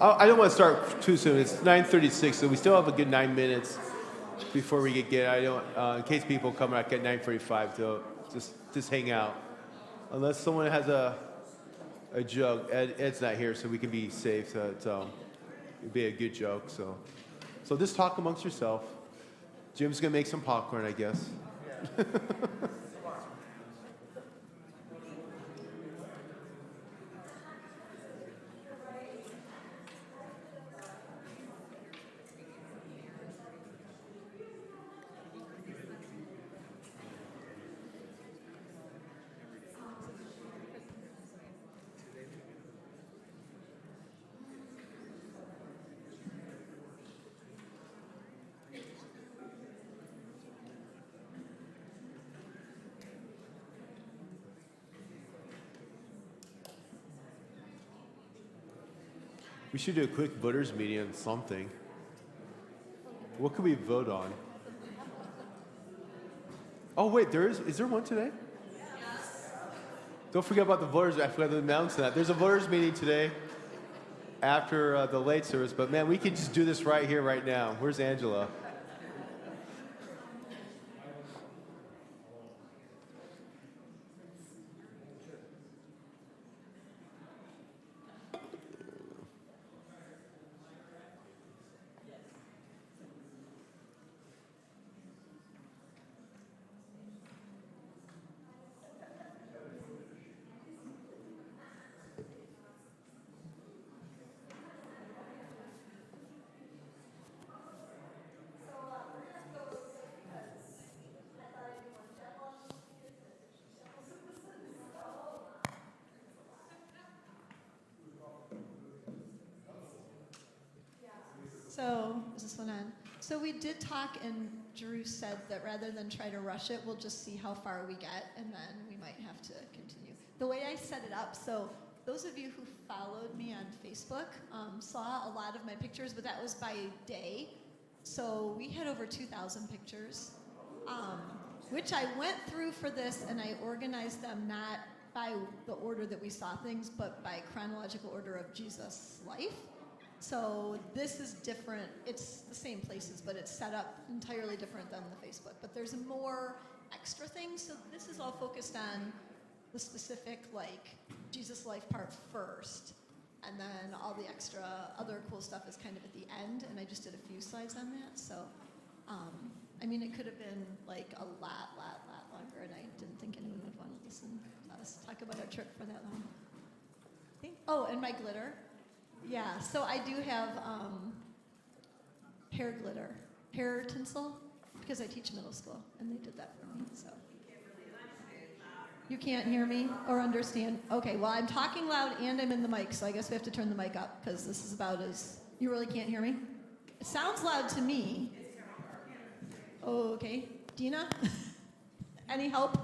I don't want to start too soon. It's 9:36, so we still have a good 9 minutes before we get. I don't, in case people come back at 9:45, to just hang out, unless someone has a joke. Ed's not here, so we can be safe. It'd be a good joke. So just talk amongst yourself. Jim's gonna make some popcorn, I guess. We should do a quick voters meeting on something. What could we vote on? Oh wait, is there one today? Yes. Don't forget about the voters. I forgot to announce that. There's a voters meeting today after the late service, but man, we could just do this right here, right now. Where's Angela? So, is this one on? So we did talk, and Drew said that rather than try to rush it, we'll just see how far we get, and then we might have to continue. The way I set it up, so those of you who followed me on Facebook saw a lot of my pictures, but that was by day. So we had over 2,000 pictures, which I went through for this, and I organized them not by the order that we saw things, but by chronological order of Jesus' life. So this is different. It's the same places, but it's set up entirely different than the Facebook. But there's more extra things. So this is all focused on the specific, like, Jesus' life part first. And then all the extra other cool stuff is kind of at the end. And I just did a few slides on that. So, I mean, it could have been, like, a lot longer. And I didn't think anyone would want to listen to us talk about our trip for that long. Oh, and my glitter. Yeah, so I do have hair glitter, hair tinsel, because I teach middle school, and they did that for me, so. You can't hear me or understand? Okay, well, I'm talking loud and I'm in the mic, so I guess we have to turn the mic up, because this is about as, you really can't hear me? It sounds loud to me. Oh, okay. Dina? Any help?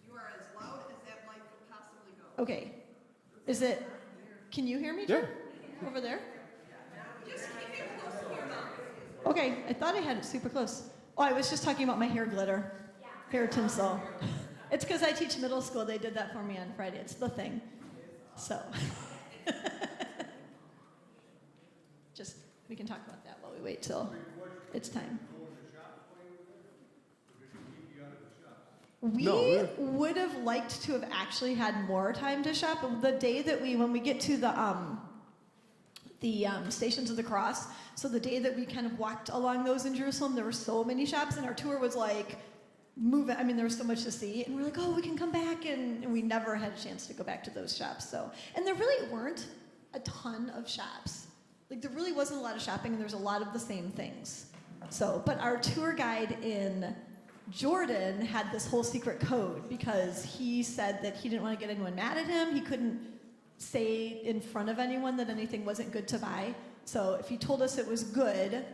You are as loud as that mic could possibly go. Okay. Is it... Can you hear me, Drew? Yeah. Over there? Just keep it close to your mouth. Okay, I thought I had it super close. Oh, I was just talking about my hair glitter. Hair tinsel. It's because I teach middle school. They did that for me on Friday. It's the thing. So. Just, we can talk about that while we wait till it's time. We would have liked to have actually had more time to shop. The day that when we get to the Stations of the Cross, so the day that we kind of walked along those in Jerusalem, there were so many shops, and our tour was like moving. I mean, there was so much to see, and we're like, oh, we can come back, and we never had a chance to go back to those shops. So, and there really weren't a ton of shops. Like, there really wasn't a lot of shopping, and there's a lot of the same things. So, but our tour guide in Jordan had this whole secret code because he said that he didn't want to get anyone mad at him. He couldn't say in front of anyone that anything wasn't good to buy. So if he told us it was good,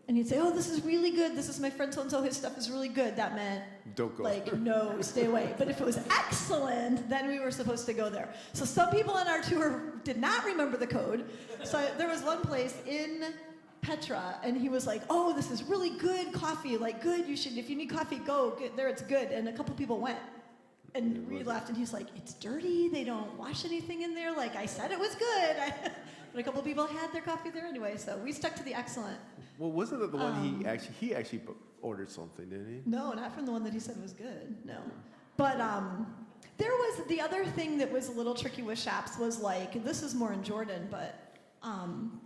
and he'd say, oh, this is really good, this is my friend so-and-so, his stuff is really good, that meant, don't go. Like, no, stay away. But if it was excellent, then we were supposed to go there. So some people on our tour did not remember the code. So there was one place in Petra, and he was like, oh, this is really good coffee, like, good, you should, if you need coffee, go, get there, it's good. And a couple people went, and we left, and he's like, it's dirty, they don't wash anything in there, like, I said it was good. But a couple people had their coffee there anyway, so we stuck to the excellent. Well, wasn't it the one he actually ordered something, didn't he? No, not from the one that he said was good. No. But there was the other thing that was a little tricky with shops was like, this is more in Jordan, but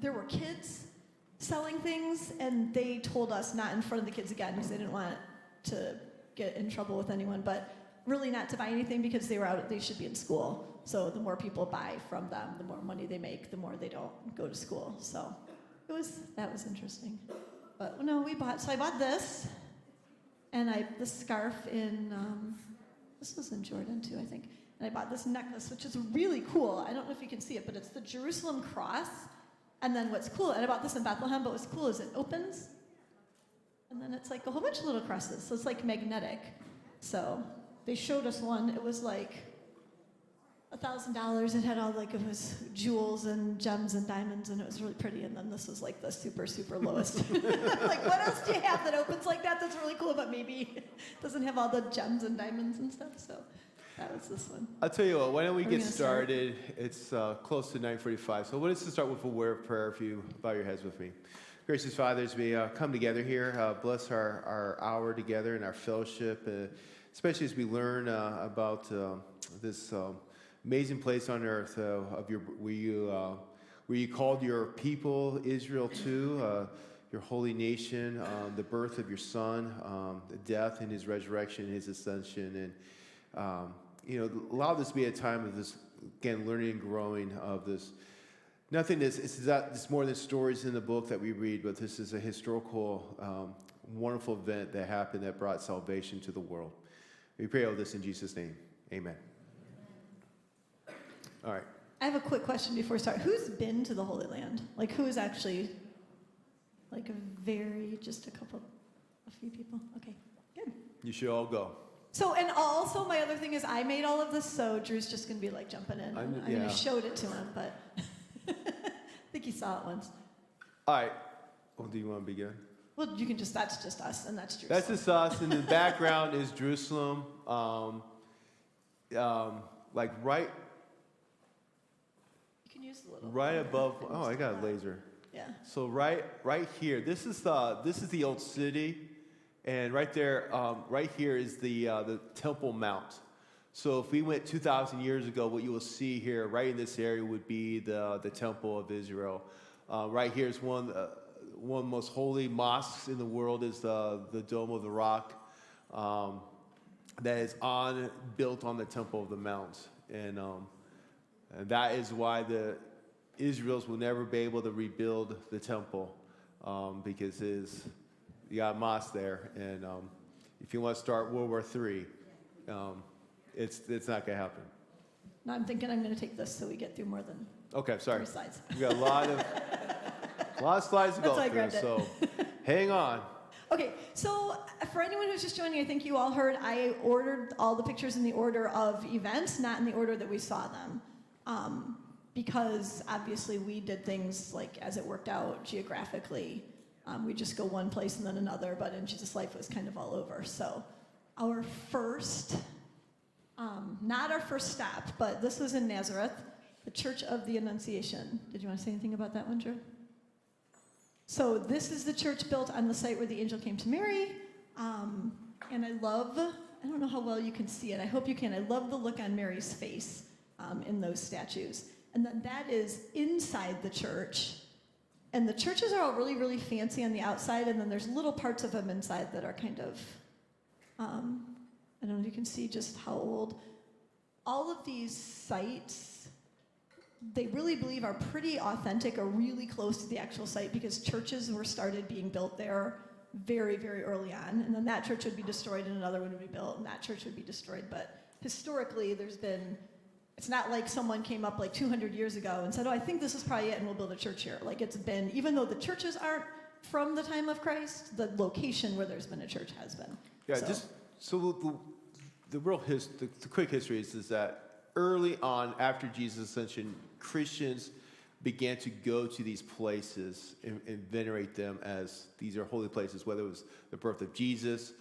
there were kids selling things, and they told us not in front of the kids again because they didn't want to get in trouble with anyone, but really not to buy anything because they should be in school. So the more people buy from them, the more money they make, the more they don't go to school. So that was interesting. But no, I bought this, and this scarf in, this was in Jordan too, I think. And I bought this necklace, which is really cool. I don't know if you can see it, but it's the Jerusalem cross. And then what's cool, and I bought this in Bethlehem, but what's cool is it opens, and then it's like a whole bunch of little crosses. So it's like magnetic. So they showed us one. It was like $1,000. It had all it was jewels and gems and diamonds, and it was really pretty. And then this was like the super, super lowest. Like, what else do you have that opens like that? That's really cool, but maybe doesn't have all the gems and diamonds and stuff. So that was this one. I'll tell you what, why don't we get started? It's close to 9:45, so let's just start with a word of prayer if you bow your heads with me. Gracious Father, as we come together here, bless our hour together and our fellowship, especially as we learn about this amazing place on earth where you called your people, Israel, to your holy nation, the birth of your Son, the death and his resurrection and his ascension, and allow this to be a time of this, again, learning and growing of this. Nothing it's more than stories in the book that we read, but this is a historical, wonderful event that happened that brought salvation to the world. We pray all this in Jesus' name. Amen. All right. I have a quick question before we start. Who's been to the Holy Land? Like, who is actually, like, a few people? Okay, good. You should all go. So, and also my other thing is I made all of this, so Drew's just going to be like jumping in. I showed it to him, but I think he saw it once. All right. Well, do you want to begin? Well, that's just us, and that's Jerusalem. That's just us, and in the background is Jerusalem. Like right. You can use the little. Right above. Oh, I got a laser. Yeah. So right here, this is the old city. And right there, right here is the Temple Mount. So if we went 2,000 years ago, what you will see here, right in this area, would be the Temple of Israel. Right here is one of the most holy mosques in the world is the Dome of the Rock, that is built on the Temple of the Mount, and that is why the Israels will never be able to rebuild the temple, because you got a mosque there, and if you want to start World War III, it's not going to happen. No, I'm thinking I'm going to take this so we get through more than 3 slides. We got a lot of slides to go through, so hang on. Okay, so for anyone who's just joining, I think you all heard I ordered all the pictures in the order of events, not in the order that we saw them. Because obviously we did things like as it worked out geographically. We just go one place and then another, but in Jesus' life it was kind of all over. So our first, not our first stop, but this was in Nazareth, the Church of the Annunciation. Did you want to say anything about that one, Drew? So this is the church built on the site where the angel came to Mary. And I don't know how well you can see it. I hope you can. I love the look on Mary's face in those statues. And then that is inside the church. And the churches are all really, really fancy on the outside, and then there's little parts of them inside that are kind of, I don't know if you can see just how old. All of these sites, they really believe are pretty authentic or really close to the actual site because churches were started being built there very, very early on. And then that church would be destroyed and another one would be built, and that church would be destroyed. But historically, it's not like someone came up like 200 years ago and said, oh, I think this is probably it and we'll build a church here. Like it's been, even though the churches aren't from the time of Christ, the location where there's been a church has been. Yeah, the quick history is that early on after Jesus' ascension, Christians began to go to these places and venerate them as these are holy places, whether it was the birth of Jesus,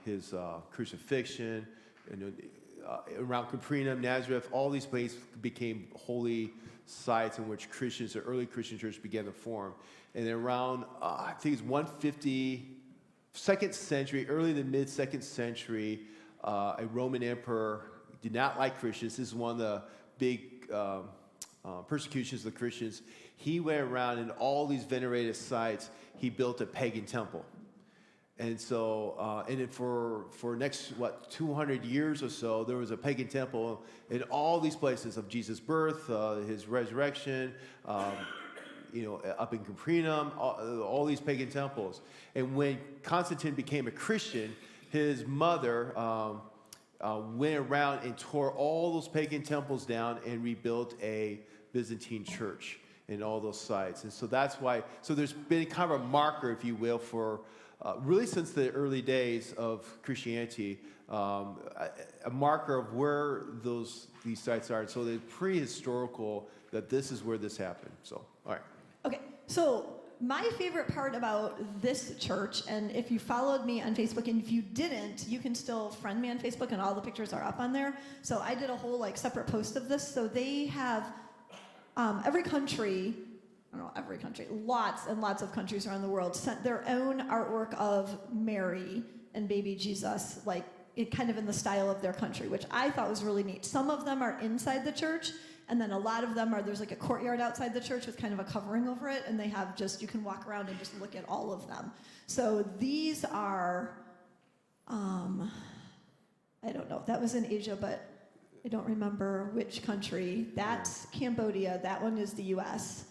his crucifixion, around Capernaum, Nazareth, all these places became holy sites in which Christians, the early Christian church began to form. And then around, I think it's 150, second century, early to mid second century, a Roman emperor did not like Christians. This is one of the big persecutions of the Christians. He went around in all these venerated sites. He built a pagan temple. And so, and then for next, 200 years or so, there was a pagan temple in all these places of Jesus' birth, his resurrection, up in Capernaum, all these pagan temples. And when Constantine became a Christian, his mother went around and tore all those pagan temples down and rebuilt a Byzantine church in all those sites. And so that's why, so there's been kind of a marker, if you will, for really since the early days of Christianity, a marker of where these sites are. And so they're pretty historical that this is where this happened. So, all right. Okay, so my favorite part about this church, and if you followed me on Facebook, and if you didn't, you can still friend me on Facebook, and all the pictures are up on there. So I did a whole separate post of this. So they have every country, I don't know, every country, lots and lots of countries around the world sent their own artwork of Mary and baby Jesus, kind of in the style of their country, which I thought was really neat. Some of them are inside the church, and then a lot of them there's a courtyard outside the church with kind of a covering over it, and they have you can walk around and just look at all of them. So these are, I don't know, that was in Asia, but I don't remember which country. That's Cambodia, that one is the US.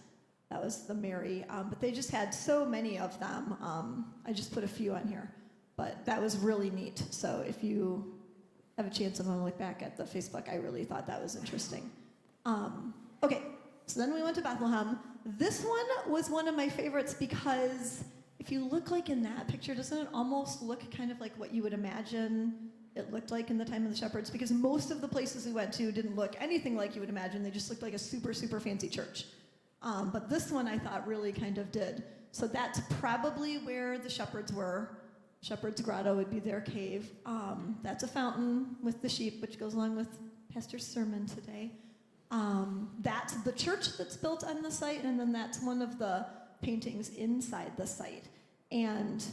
That was the Mary, but they just had so many of them. I just put a few on here, but that was really neat. So if you have a chance and want to look back at the Facebook, I really thought that was interesting. Okay, so then we went to Bethlehem. This one was one of my favorites because if you look in that picture, doesn't it almost look kind of like what you would imagine it looked like in the time of the shepherds? Because most of the places we went to didn't look anything like you would imagine. They just looked like a super, super fancy church. But this one I thought really kind of did. So that's probably where the shepherds were. Shepherd's Grotto would be their cave. That's a fountain with the sheep, which goes along with Pastor's sermon today. That's the church that's built on the site, and then that's one of the paintings inside the site. And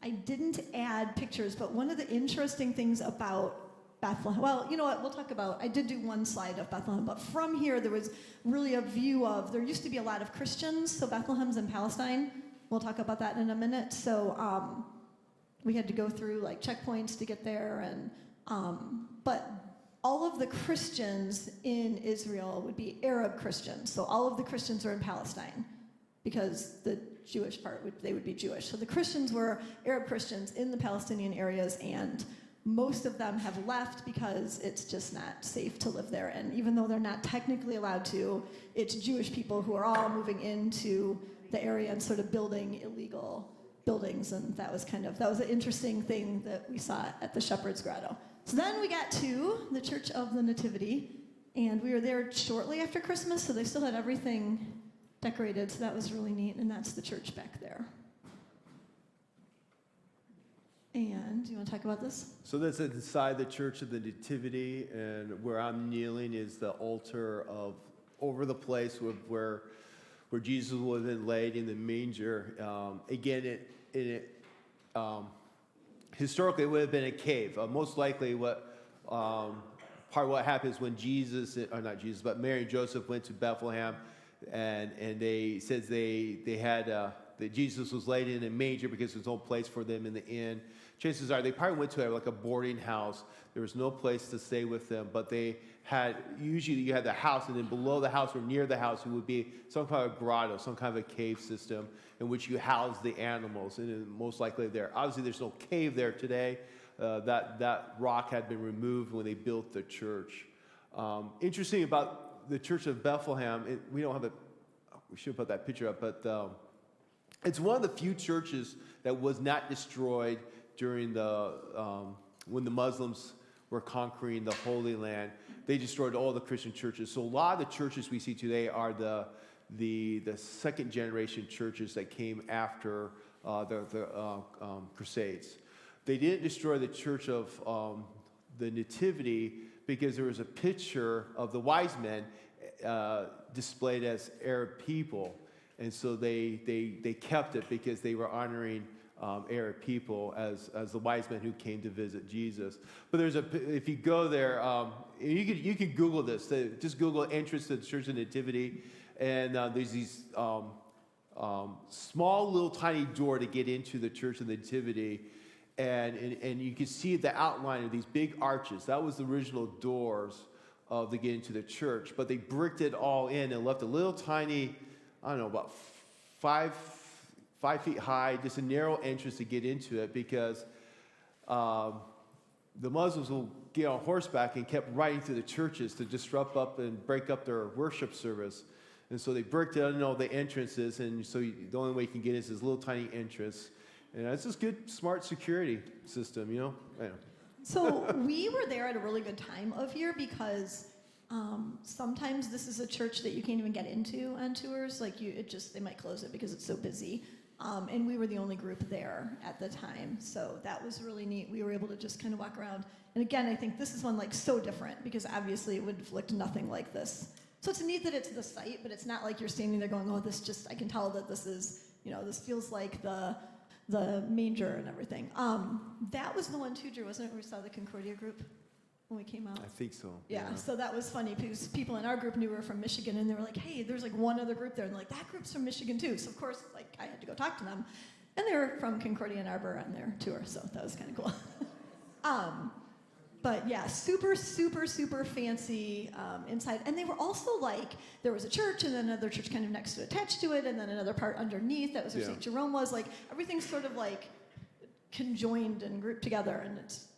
I didn't add pictures, but one of the interesting things about Bethlehem, well, you know what, we'll talk about, I did do one slide of Bethlehem, but from here there was really a view of, there used to be a lot of Christians, so Bethlehem's in Palestine. We'll talk about that in a minute. So we had to go through checkpoints to get there, and but all of the Christians in Israel would be Arab Christians. So all of the Christians are in Palestine because the Jewish part, they would be Jewish. So the Christians were Arab Christians in the Palestinian areas, and most of them have left because it's just not safe to live there. And even though they're not technically allowed to, it's Jewish people who are all moving into the area and sort of building illegal buildings. And that was an interesting thing that we saw at the Shepherd's Grotto. So then we got to the Church of the Nativity, and we were there shortly after Christmas, so they still had everything decorated, so that was really neat, and that's the church back there. And you want to talk about this? So that's inside the Church of the Nativity, and where I'm kneeling is the altar of over the place where Jesus would have been laid in the manger. Again, historically, it would have been a cave. Most likely, part of what happens when Mary and Joseph went to Bethlehem, and they says they had that Jesus was laid in a manger because there's no place for them in the inn. Chances are they probably went to a boarding house. There was no place to stay with them, but they had, usually you had the house, and then below the house or near the house it would be some kind of grotto, some kind of a cave system in which you house the animals, and most likely there. Obviously there's no cave there today. That rock had been removed when they built the church. Interesting about the Church of Bethlehem, we should put that picture up, but it's one of the few churches that was not destroyed during when the Muslims were conquering the Holy Land. They destroyed all the Christian churches. So a lot of the churches we see today are the second generation churches that came after the Crusades. They didn't destroy the Church of the Nativity because there was a picture of the wise men displayed as Arab people. And so they kept it because they were honoring Arab people as the wise men who came to visit Jesus. But if you go there, you can Google this. Just Google entrance to the Church of Nativity, and there's these small little tiny door to get into the Church of Nativity, and you can see the outline of these big arches. That was the original doors to get into the church, but they bricked it all in and left a little tiny, I don't know, about 5 feet high, just a narrow entrance to get into it, because the Muslims will get on horseback and kept riding through the churches to disrupt up and break up their worship service. And so they bricked in all the entrances, and so the only way you can get is this little tiny entrance. And it's just good, smart security system, you know? Anyway. So we were there at a really good time of year because sometimes this is a church that you can't even get into on tours. Like they might close it because it's so busy. And we were the only group there at the time, so that was really neat. We were able to just kind of walk around. And again, I think this is one like so different because obviously it would have looked nothing like this. So it's neat that it's the site, but it's not like you're standing there going, oh, I can tell that this is, this feels like the manger and everything. That was the one too, Drew, wasn't it, where we saw the Concordia group when we came out? I think so. Yeah, so that was funny because people in our group knew we were from Michigan, and they were like, hey, there's like one other group there, and like, that group's from Michigan too. So of course, like, I had to go talk to them, and they were from Concordia and Arbor on their tour, so that was kind of cool. But yeah, super, super, super fancy inside. And they were also like, there was a church and then another church kind of next to attached to it, and then another part underneath. That was where St. Jerome was. Like, everything's sort of like conjoined and grouped together, and it's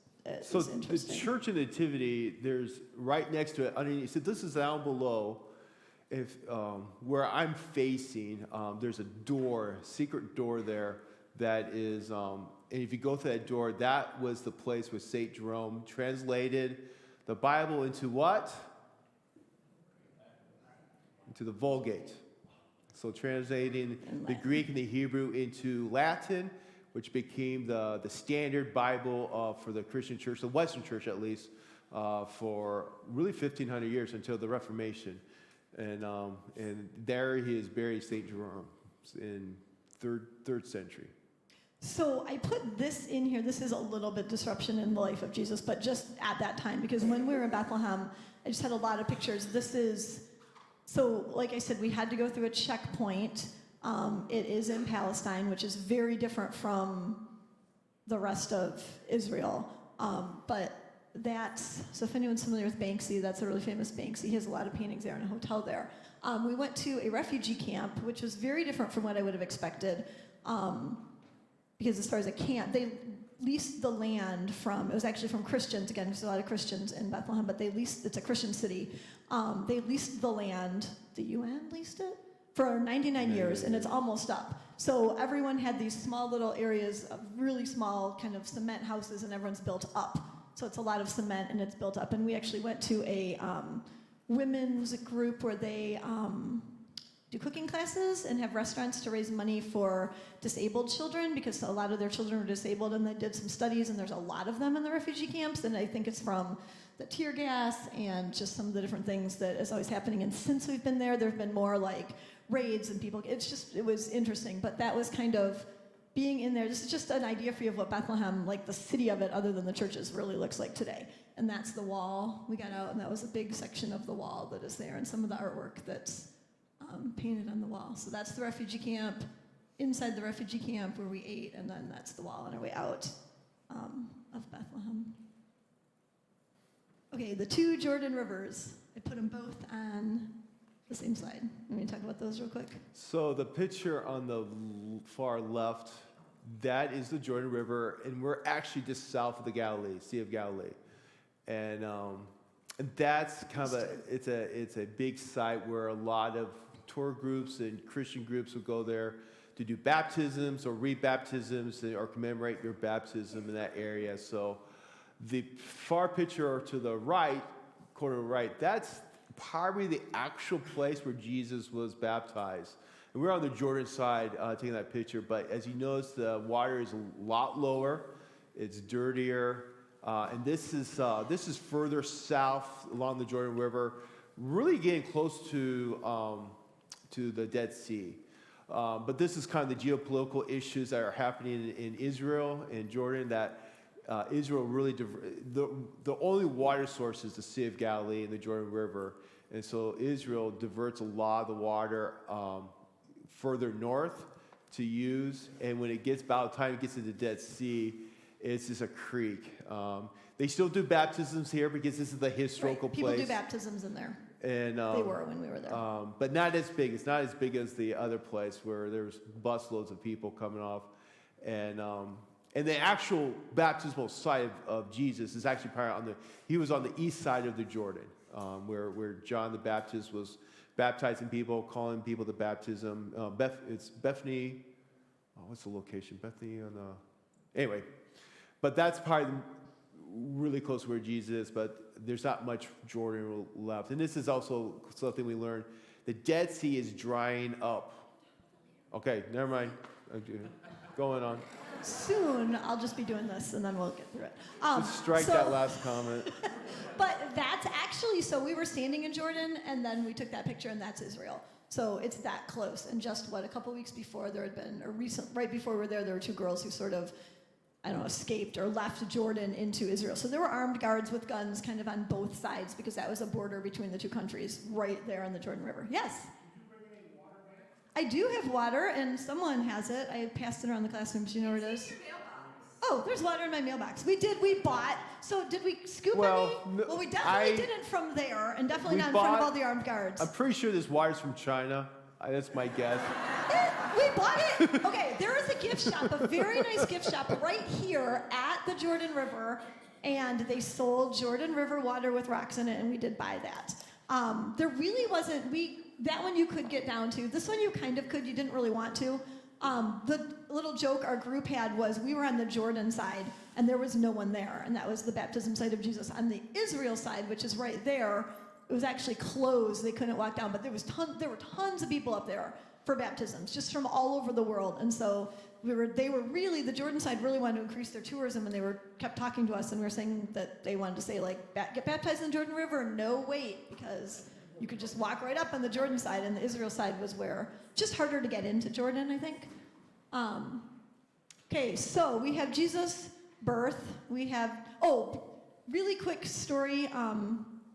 so the Church of Nativity, there's right next to it, underneath. So this is down below. If where I'm facing, there's a door, secret door there that is. And if you go through that door, that was the place where St. Jerome translated the Bible into what? Into the Vulgate. So translating the Greek and the Hebrew into Latin, which became the standard Bible for the Christian church, the Western church at least, for really 1,500 years until the Reformation. And there he is buried, St. Jerome, in third century. So I put this in here. This is a little bit disruption in the life of Jesus, but just at that time, because when we were in Bethlehem, I just had a lot of pictures. So like I said, we had to go through a checkpoint. It is in Palestine, which is very different from the rest of Israel. So if anyone's familiar with Banksy, that's a really famous Banksy. He has a lot of paintings there and a hotel there. We went to a refugee camp, which was very different from what I would have expected. Because as far as a camp, they leased the land it was actually from Christians, again, there's a lot of Christians in Bethlehem, but it's a Christian city. They leased the land, the UN leased it, for 99 years, and it's almost up. So everyone had these small little areas of really small kind of cement houses, and everyone's built up. So it's a lot of cement, and it's built up. And we actually went to a women's group where they do cooking classes and have restaurants to raise money for disabled children, because a lot of their children were disabled, and they did some studies, and there's a lot of them in the refugee camps, and I think it's from the tear gas and just some of the different things that is always happening. And since we've been there have been more like raids and people, it was interesting, but that was kind of being in there. This is just an idea for you of what Bethlehem, like the city of it, other than the churches, really looks like today. And that's the wall. We got out, and that was a big section of the wall that is there, and some of the artwork that's painted on the wall. So that's the refugee camp. Inside the refugee camp where we ate, and then that's the wall on our way out of Bethlehem. Okay, the two Jordan Rivers. I put them both on the same slide. Let me talk about those real quick. So the picture on the far left, that is the Jordan River, and we're actually just south of the Galilee, Sea of Galilee. And that's kind of it's a big site where a lot of tour groups and Christian groups will go there to do baptisms or rebaptisms or commemorate their baptism in that area. So the far picture to the right, corner right, that's probably the actual place where Jesus was baptized. And we're on the Jordan side taking that picture, but as you notice, the water is a lot lower, it's dirtier, And this is further south along the Jordan River, really getting close to the Dead Sea. But this is kind of the geopolitical issues that are happening in Israel and Jordan, that Israel really, the only water source is the Sea of Galilee and the Jordan River. And so Israel diverts a lot of the water further north to use. And when it gets, by the time it gets to the Dead Sea, it's just a creek. They still do baptisms here because this is the historical People place. do baptisms in there. And They were when we were there. but not as big. It's not as big as the other place where there's busloads of people coming off. And the actual baptismal site of Jesus is actually probably he was on the east side of the Jordan, where John the Baptist was baptizing people, calling people to baptism. It's Bethany. What's the location? Bethany on the. Anyway, but that's probably really close to where Jesus is, but there's not much Jordan left. And this is also something we learned. The Dead Sea is drying up. Okay, never mind. Okay, going on. Soon, I'll just be doing this, and then we'll get through it. Just strike that last comment. But that's actually, so we were standing in Jordan, and then we took that picture, and that's Israel. So it's that close. And just, a couple weeks before, there had been, right before we were there were two girls who sort of, escaped or left Jordan into Israel. So there were armed guards with guns kind of on both sides because that was a border between the two countries right there on the Jordan River. Yes? I do have water, and someone has it. I passed it around the classroom. Do you know where it is? Oh, there's water in my mailbox. We bought. So did we scoop any? Well, we definitely didn't from there, and definitely not in front of all the armed guards. I'm pretty sure this water's from China. That's my guess. We bought it. Okay, there is a gift shop, a very nice gift shop right here at the Jordan River, and they sold Jordan River water with rocks in it, and we did buy that. There really wasn't, that one you could get down to. This one you kind of could, you didn't really want to. The little joke our group had was we were on the Jordan side, and there was no one there, and that was the baptism site of Jesus. On the Israel side, which is right there, it was actually closed. They couldn't walk down, but there were tons of people up there for baptisms, just from all over the world. And so the Jordan side really wanted to increase their tourism, and they kept talking to us, and we were saying that they wanted to say, get baptized in the Jordan River, no wait, because you could just walk right up on the Jordan side, and the Israel side was where, just harder to get into Jordan, I think. Okay, so we have Jesus' birth. We have, really quick story.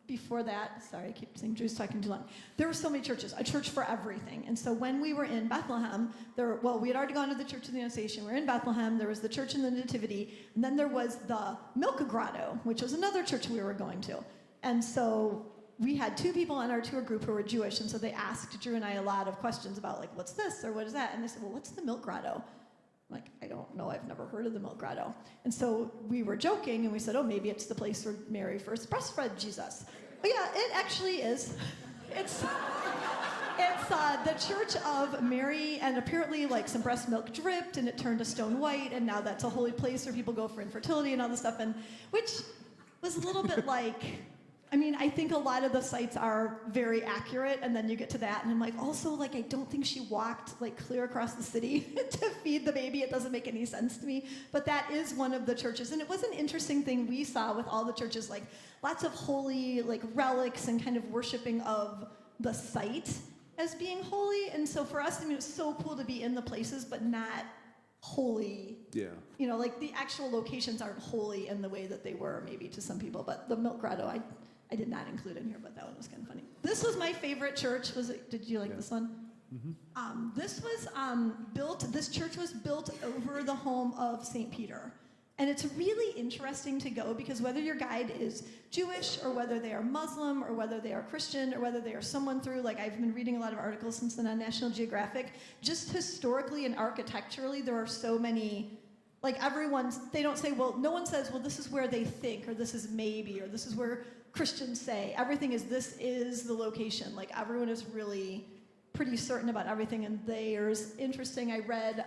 Before that, sorry, I keep saying Drew's talking too long. There were so many churches, a church for everything. And so when we were in Bethlehem, we had already gone to the Church of the Annunciation. We were in Bethlehem. There was the Church in the Nativity. And then there was the Milk Grotto, which was another church we were going to. And so we had two people on our tour group who were Jewish. And so they asked Drew and I a lot of questions about, what's this or what is that? And they said, well, what's the Milk Grotto? I'm I don't know, I've never heard of the Milk Grotto. And so we were joking, and we said, maybe it's the place where Mary first breastfed Jesus. But yeah, it actually is. It's the Church of Mary, and apparently some breast milk dripped, and it turned to stone white, and now that's a holy place where people go for infertility and all this stuff, and which was a little bit I think a lot of the sites are very accurate, and then you get to that, and I'm also, I don't think she walked, clear across the city to feed the baby. It doesn't make any sense to me. But that is one of the churches, and it was an interesting thing we saw with all the churches, lots of holy, relics and kind of worshiping of the site as being holy. And so for us, it was so cool to be in the places, but not holy. Yeah. The actual locations aren't holy in the way that they were maybe to some people. But the Milk Grotto, I did not include in here, but that one was kind of funny. This was my favorite church. Did you like this one? Mm-hmm. This church was built over the home of St. Peter. And it's really interesting to go because whether your guide is Jewish or whether they are Muslim or whether they are Christian or whether they are someone through, I've been reading a lot of articles since then on National Geographic, just historically and architecturally, there are so many, they don't say, no one says, this is where they think, or this is maybe, or this is where Christians say. Everything is, this is the location. Everyone is really pretty certain about everything. And there's interesting, I read,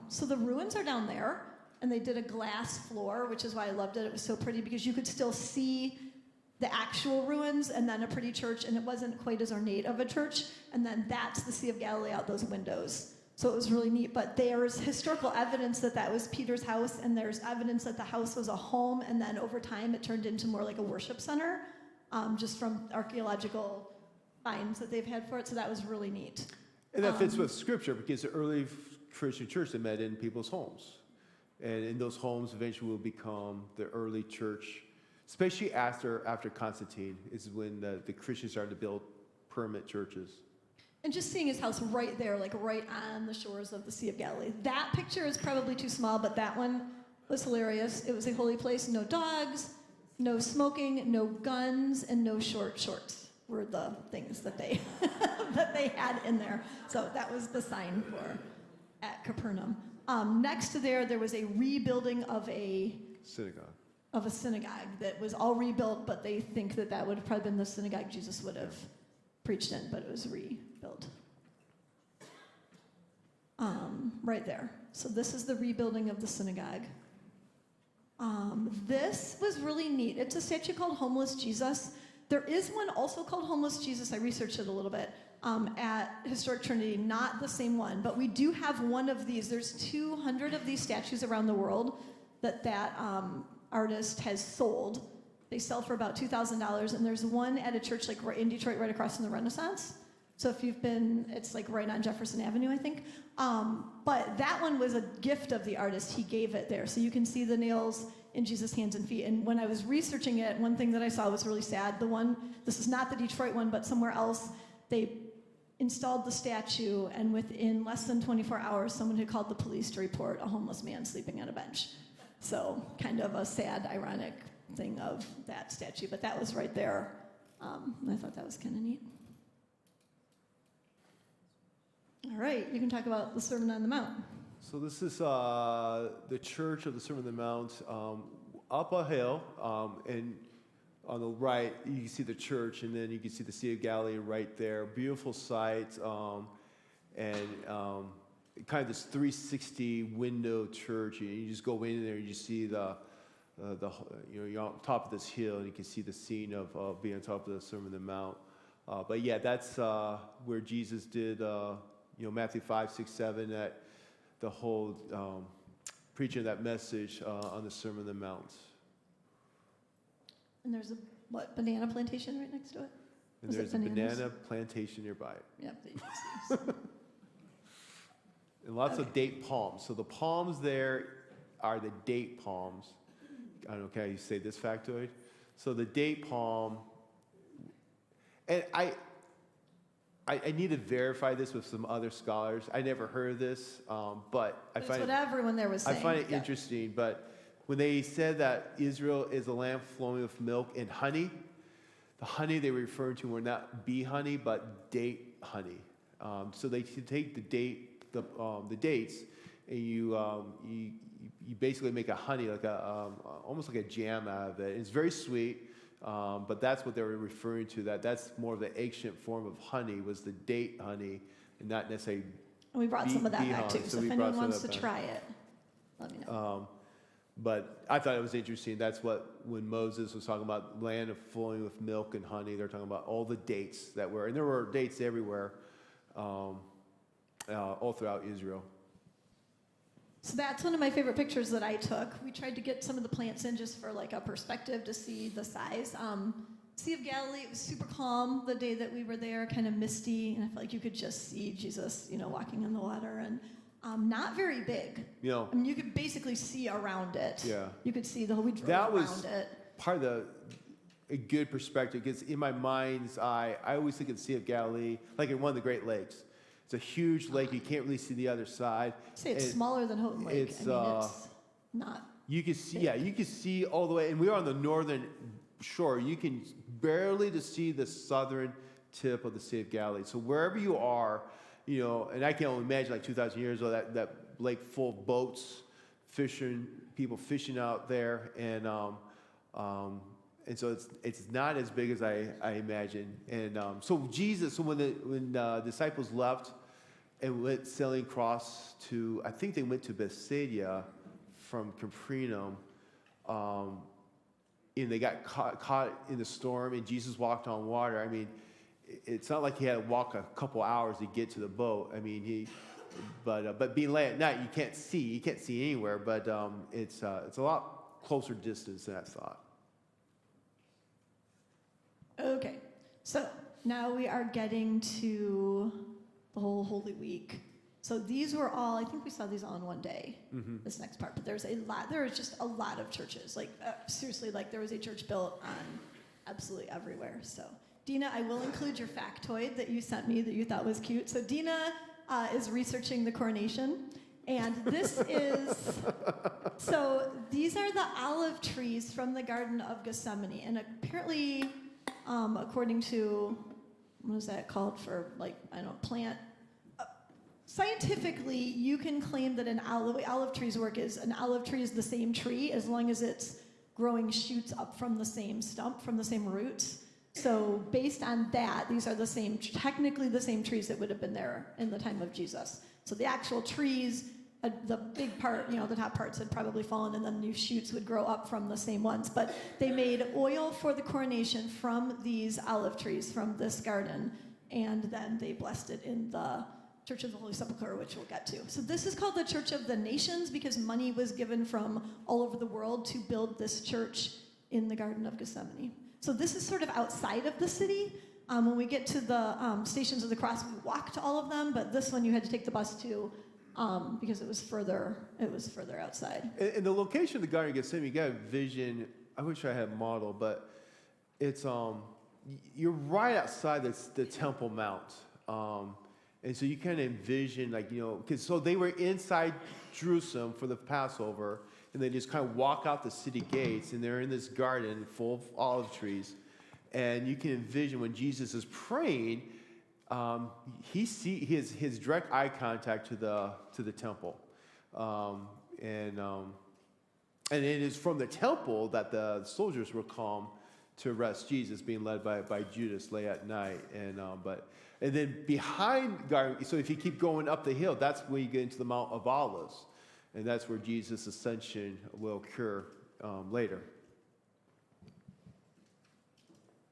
so the ruins are down there, and they did a glass floor, which is why I loved it. It was so pretty because you could still see the actual ruins and then a pretty church, and it wasn't quite as ornate of a church. And then that's the Sea of Galilee out those windows. So it was really neat. But there's historical evidence that that was Peter's house, and there's evidence that the house was a home, and then over time it turned into more like a worship center, just from archaeological finds that they've had for it. So that was really neat. And that fits with Scripture, because the early Christian church, they met in people's homes. And in those homes eventually will become the early church, especially after Constantine, is when the Christians started to build permanent churches. And just seeing his house right there, like right on the shores of the Sea of Galilee. That picture is probably too small, but that one was hilarious. It was a holy place, no dogs, no smoking, no guns, and no short shorts were the things that they that they had in there. So that was the sign for at Capernaum. Next to there was a rebuilding of a synagogue that was all rebuilt, but they think that would have probably been the synagogue Jesus would have preached in, but it was rebuilt. Right there. So this is the rebuilding of the synagogue. This was really neat. It's a statue called Homeless Jesus. There is one also called Homeless Jesus. I researched it a little bit at Historic Trinity, not the same one, but we do have one of these. There's 200 of these statues around the world that artist has sold. They sell for about $2,000, and there's one at a church like in Detroit right across from the Renaissance. So if you've been, it's like right on Jefferson Avenue, I think. But that one was a gift of the artist. He gave it there. So you can see the nails in Jesus' hands and feet. And when I was researching it, one thing that I saw was really sad. This is not the Detroit one, but somewhere else, they installed the statue, and within less than 24 hours, someone had called the police to report a homeless man sleeping on a bench. So kind of a sad, ironic thing of that statue. But that was right there. And I thought that was kind of neat. All right, you can talk about the Sermon on the Mount. So this is the church of the Sermon on the Mount, up a hill, and on the right you can see the church, and then you can see the Sea of Galilee right there. Beautiful sight, and kind of this 360 window church. You just go in there, and you see you're on top of this hill, and you can see the scene of being on top of the Sermon on the Mount. But yeah, that's where Jesus did. Matthew 5, 6, 7, that the whole preaching of that message on the Sermon on the Mount. And there's a banana plantation right next to it? And there's a banana plantation nearby. Yep, that you can see. And lots of date palms. So the palms there are the date palms. I don't know, can I say this factoid? So the date palm, and I need to verify this with some other scholars. I never heard of this, but I find what everyone there was saying. I find it interesting. But when they said that Israel is a land flowing with milk and honey, the honey they were referring to were not bee honey, but date honey. So they take the dates, and you basically make a honey, like almost like a jam out of it. It's very sweet. But that's what they were referring to. That's more of the ancient form of honey, was the date honey, and not necessarily. And we brought some of that back too. So if anyone wants to back. try it, let me know. But I thought it was interesting. That's when Moses was talking about land of flowing with milk and honey, they're talking about all the dates that were, and there were dates everywhere, all throughout Israel. So that's one of my favorite pictures that I took. We tried to get some of the plants in just for like a perspective to see the size. Sea of Galilee, it was super calm the day that we were there, kind of misty, and I felt like you could just see Jesus, walking in the water, and not very big. I mean, you could basically see around it. Yeah. You could see the whole, we drove that around was it. Part of a good perspective, because in my mind's eye, I always think of the Sea of Galilee like in one of the Great Lakes. It's a huge lake. You can't really see the other side. I'd say it's smaller than Houghton Lake. It's not. You can see, you can see all the way, and we are on the northern shore. You can barely to see the southern tip of the Sea of Galilee. So wherever you are, and I can only imagine like 2,000 years ago, that lake full of boats, people fishing out there, and so it's not as big as I imagine. And so when the disciples left and went sailing across to, I think they went to Bethsaida from Capernaum, and they got caught in the storm, and Jesus walked on water. I mean, it's not like he had to walk a couple hours to get to the boat. I mean, But being late at night, you can't see anywhere. But it's a lot closer distance than I thought. Okay, so now we are getting to the whole Holy Week. So these were all, I think we saw these all in one day, this next part. But there is just a lot of churches. Like, seriously, like there was a church built on absolutely everywhere. So, Dina, I will include your factoid that you sent me that you thought was cute. So Dina is researching the coronation. And this is, so these are the olive trees from the Garden of Gethsemane. And apparently, according to, what is that called for, like, I don't know, plant? Scientifically, you can claim that the way olive trees work is an olive tree is the same tree as long as it's growing shoots up from the same stump, from the same roots. So based on that, these are technically the same trees that would have been there in the time of Jesus. So the actual trees, the big part, the top parts had probably fallen, and then new shoots would grow up from the same ones. But they made oil for the coronation from these olive trees from this garden, and then they blessed it in the Church of the Holy Sepulchre, which we'll get to. So this is called the Church of the Nations because money was given from all over the world to build this church in the Garden of Gethsemane. So this is sort of outside of the city. When we get to the Stations of the Cross, we walk to all of them, but this one you had to take the bus to because it was further outside. And the location of the Garden of Gethsemane, you got a vision. I wish I had a model, but it's you're right outside the Temple Mount. And so you kind of envision, because so they were inside Jerusalem for the Passover, and they just kind of walk out the city gates, and they're in this garden full of olive trees. And you can envision when Jesus is praying, he sees his direct eye contact to the temple, and it is from the temple that the soldiers were come to arrest Jesus, being led by Judas late at night, and then behind garden. So if you keep going up the hill, that's when you get into the Mount of Olives, and that's where Jesus' ascension will occur later.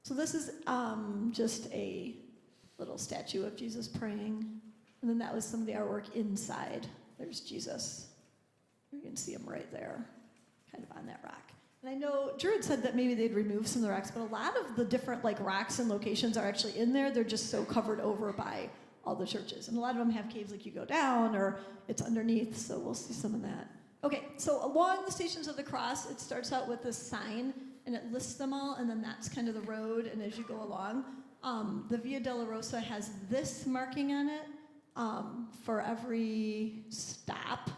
So this is just a little statue of Jesus praying, and then that was some of the artwork inside. There's Jesus. You can see him right there, kind of on that rock. And I know Drew had said that maybe they'd remove some of the rocks, but a lot of the different rocks and locations are actually in there. They're just so covered over by all the churches. And a lot of them have caves you go down or it's underneath, so we'll see some of that. Okay, so along the Stations of the Cross, it starts out with this sign, and it lists them all, and then that's kind of the road, and as you go along, the Via Dolorosa has this marking on it for every stop.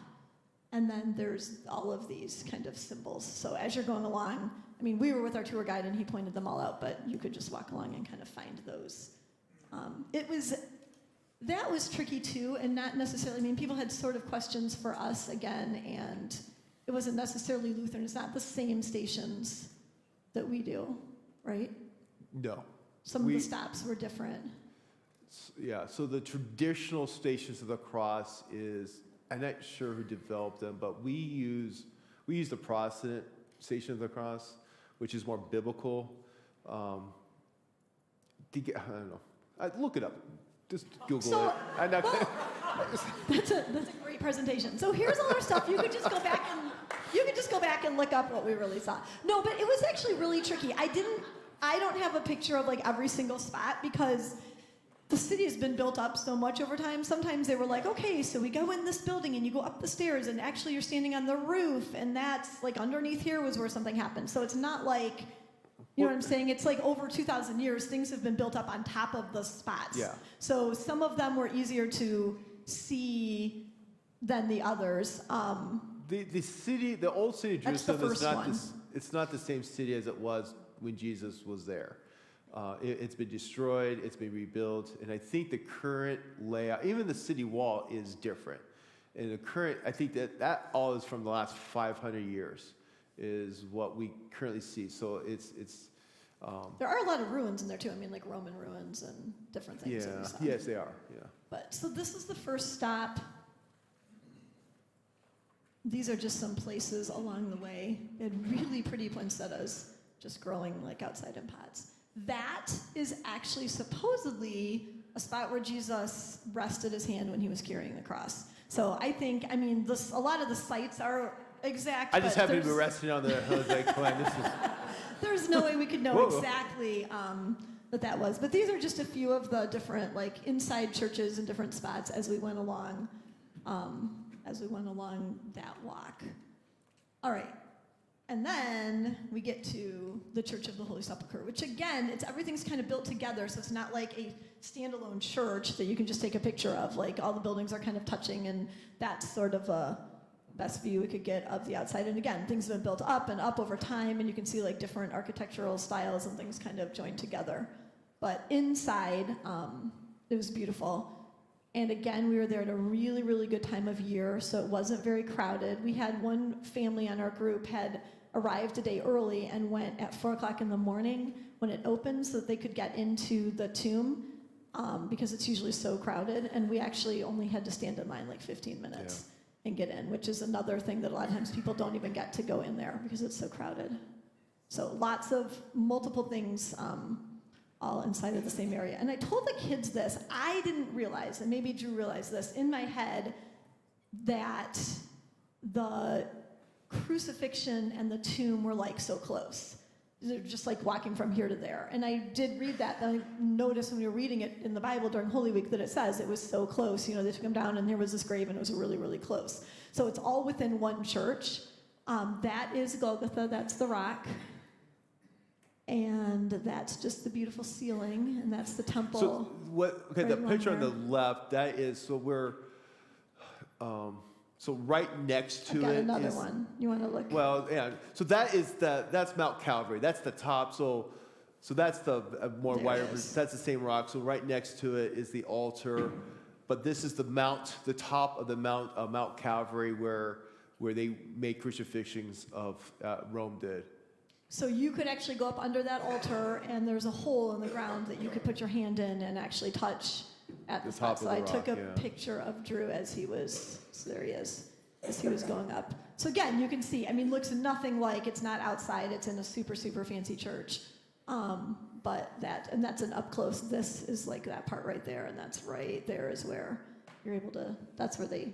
And then there's all of these kind of symbols. So as you're going along, we were with our tour guide and he pointed them all out, but you could just walk along and kind of find those. That was tricky too, and not necessarily, people had sort of questions for us again, and it wasn't necessarily Lutheran. It's not the same stations that we do, right? No. Some of the stops were different. Yeah, so the traditional Stations of the Cross is, I'm not sure who developed them, but we use the Protestant Station of the Cross, which is more biblical. I don't know. Look it up. Just Google it. I'm not gonna... That's a great presentation. So here's all our stuff. You could just go back and look up what we really saw. No, but it was actually really tricky. I don't have a picture of every single spot because the city has been built up so much over time. Sometimes they were okay, so we go in this building and you go up the stairs and actually you're standing on the roof and that's underneath here was where something happened. So it's not you know what I'm saying? It's over 2,000 years, things have been built up on top of the spots. Yeah. So some of them were easier to see than the others. The old city of That's the Jerusalem first one. It's not the same city as it was when Jesus was there. It's been destroyed, it's been rebuilt, and I think the current layout, even the city wall, is different. And I think that all is from the last 500 years, is what we currently see. So it's. There are a lot of ruins in there too. Roman ruins and different things. Yeah. That we saw. Yes, they are. Yeah. But so this is the first stop. These are just some places along the way. They had really pretty poinsettias just growing outside in pots. That is actually supposedly a a spot where Jesus rested his hand when he was carrying the cross. So I think, I mean, a lot of the sites are exact. I just but happen to be resting on the Jose Clan. This is there's no way we could know Whoa. exactly that was. But these are just a few of the different like inside churches and different spots as we went along that walk. All right. And then we get to the Church of the Holy Sepulchre, which again, everything's kind of built together, so it's not like a standalone church that you can just take a picture of. Like all the buildings are kind of touching, and that's sort of a best view we could get of the outside. And again, things have been built up and up over time, and you can see like different architectural styles and things kind of joined together. But inside, it was beautiful. And again, we were there at a really, really good time of year, so it wasn't very crowded. We had one family on our group had arrived a day early and went at 4 o'clock in the morning when it opened so that they could get into the tomb because it's usually so crowded. And we actually only had to stand in line like 15 minutes and get in, which is another thing that a lot of times people don't even get to go in there because it's so crowded. So lots of multiple things all inside of the same area. And I told the kids this. I didn't realize, and maybe Drew realized this, in my head that the crucifixion and the tomb were like so close. They're just like walking from here to there. And I did read that. I noticed when we were reading it in the Bible during Holy Week that it says it was so close. You know, they took him down and there was this grave and it was really, really close. So it's all within one church. That is Golgotha. That's the rock. And that's just the beautiful ceiling. And that's the temple. so what? Okay, the right picture on along the left. That is so we're. So right next to I've got it another is- one. You want to look? Well, yeah. So that's Mount Calvary. That's the top. So that's the more There wider. it is. That's the same rock. So right next to it is the altar, but this is the top of the Mount Calvary where they made crucifixions of Rome did. So you could actually go up under that altar, and there's a hole in the ground that you could put your hand in and actually touch at the spot. top of So the I took rock, a yeah. picture of Drew as he was, so there he is, as he was going up. So again, you can see, I mean, looks nothing like, it's not outside, it's in a super, super fancy church. But that's an up close. This is like that part right there, and that's right there is where you're able to, that's the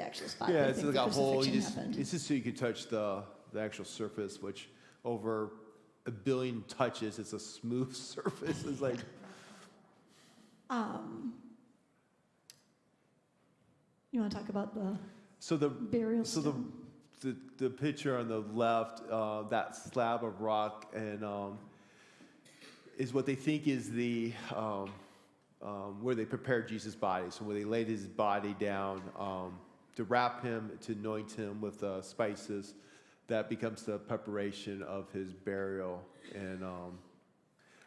actual spot. Yeah, they it's think like the a hole. crucifixion happened. It's just so you can touch the actual surface, which over 1 billion touches, it's a smooth surface. It's like. You want to talk about the So the burial so stone? the picture on the left, that slab of rock, and is what they think is the where they prepared Jesus' body. So where they laid his body down to wrap him, to anoint him with spices, that becomes the preparation of his burial. And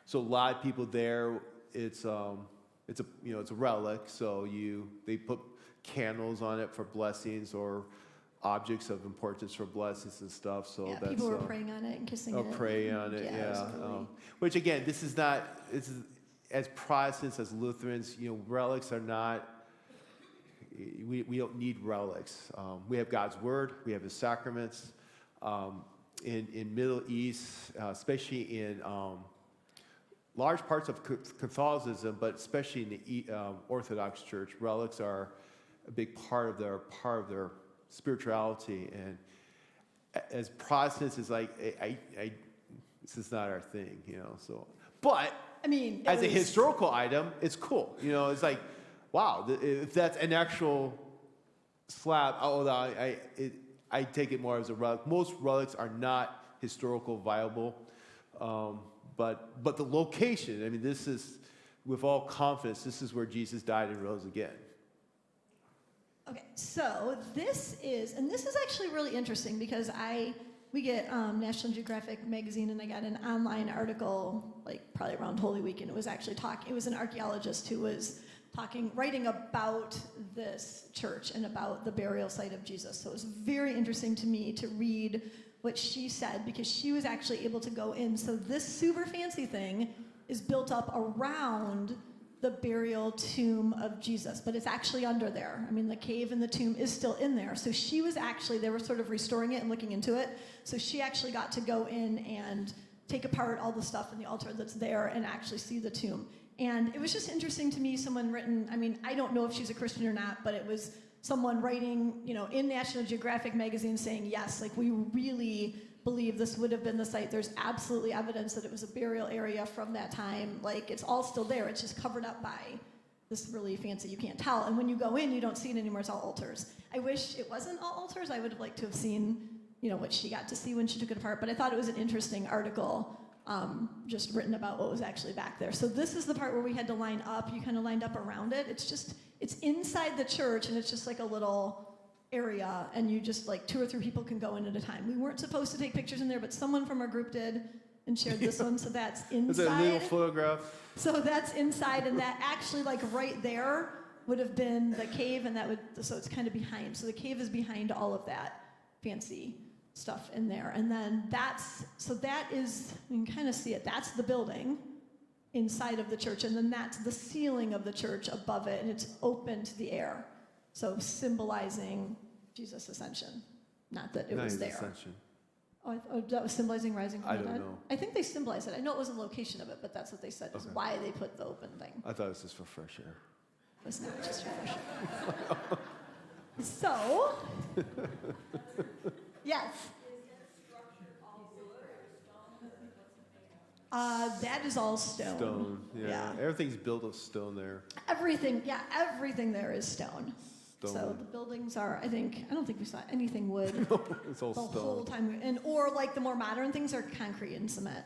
so a lot of people there, it's a relic. So they put candles on it for blessings or objects of importance for blessings and stuff. So Yeah, that's people were praying on it and kissing or it. pray on it. it Yeah. was really- Which again, this is as Protestants, as Lutherans, relics are not. We don't need relics. We have God's word. We have His sacraments. In Middle East, especially in large parts of Catholicism, but especially in the Orthodox Church, relics are a big part of their spirituality. And as Protestants, it's like this is not our thing, So, but I mean, as a historical item, it's cool. It's like, wow, if that's an actual slab. I take it more as a relic. Most relics are not historical viable, but the location. I mean, this is, with all confidence, this is where Jesus died and rose again. Okay, so this is actually really interesting because we get National Geographic magazine, and I got an online article like probably around Holy Week, and it was actually it was an archaeologist who was writing about this church and about the burial site of Jesus. So it was very interesting to me to read what she said because she was actually able to go in. So this super fancy thing is built up around the burial tomb of Jesus, but it's actually under there. I mean, the cave and the tomb is still in there. So they were sort of restoring it and looking into it. So she actually got to go in and take apart all the stuff in the altar that's there and actually see the tomb. And it was just interesting to me, someone written, I mean, I don't know if she's a Christian or not, but it was someone writing, in National Geographic magazine saying, yes, like we really believe this would have been the site. There's absolutely evidence that it was a burial area from that time. Like, it's all still there. It's just covered up by this really fancy, you can't tell. And when you go in, you don't see it anymore. It's all altars. I wish it wasn't all altars. I would have liked to have seen, what she got to see when she took it apart. But I thought it was an interesting article, just written about what was actually back there. So this is the part where we had to line up. You kind of lined up around it. It's inside the church, and it's just like a little area, and you just, like, 2 or 3 people can go in at a time. We weren't supposed to take pictures in there, but someone from our group did and shared this one, so that's inside. It's a little photograph. So that's inside, and that actually, like, right there would have been the cave, and so it's kind of behind. So the cave is behind all of that fancy stuff in there. And then that is, you can kind of see it, that's the building inside of the church, and then that's the ceiling of the church above it, and it's open to the air. So symbolizing Jesus' ascension, not that it was there. Ascension. Oh, that was symbolizing rising from the dead? I don't know. I think they symbolized it. I know it wasn't the location of it, but that's what they said, is Okay. why they put the open thing. I thought it was just for fresh air. It's not just for fresh air. So, yes. That is all stone. Stone. Yeah. Everything's built of stone there. Everything there is stone. Stone. So the buildings are, I don't think we saw anything wood It's all the stone. whole time. Or like the more modern things are concrete and cement.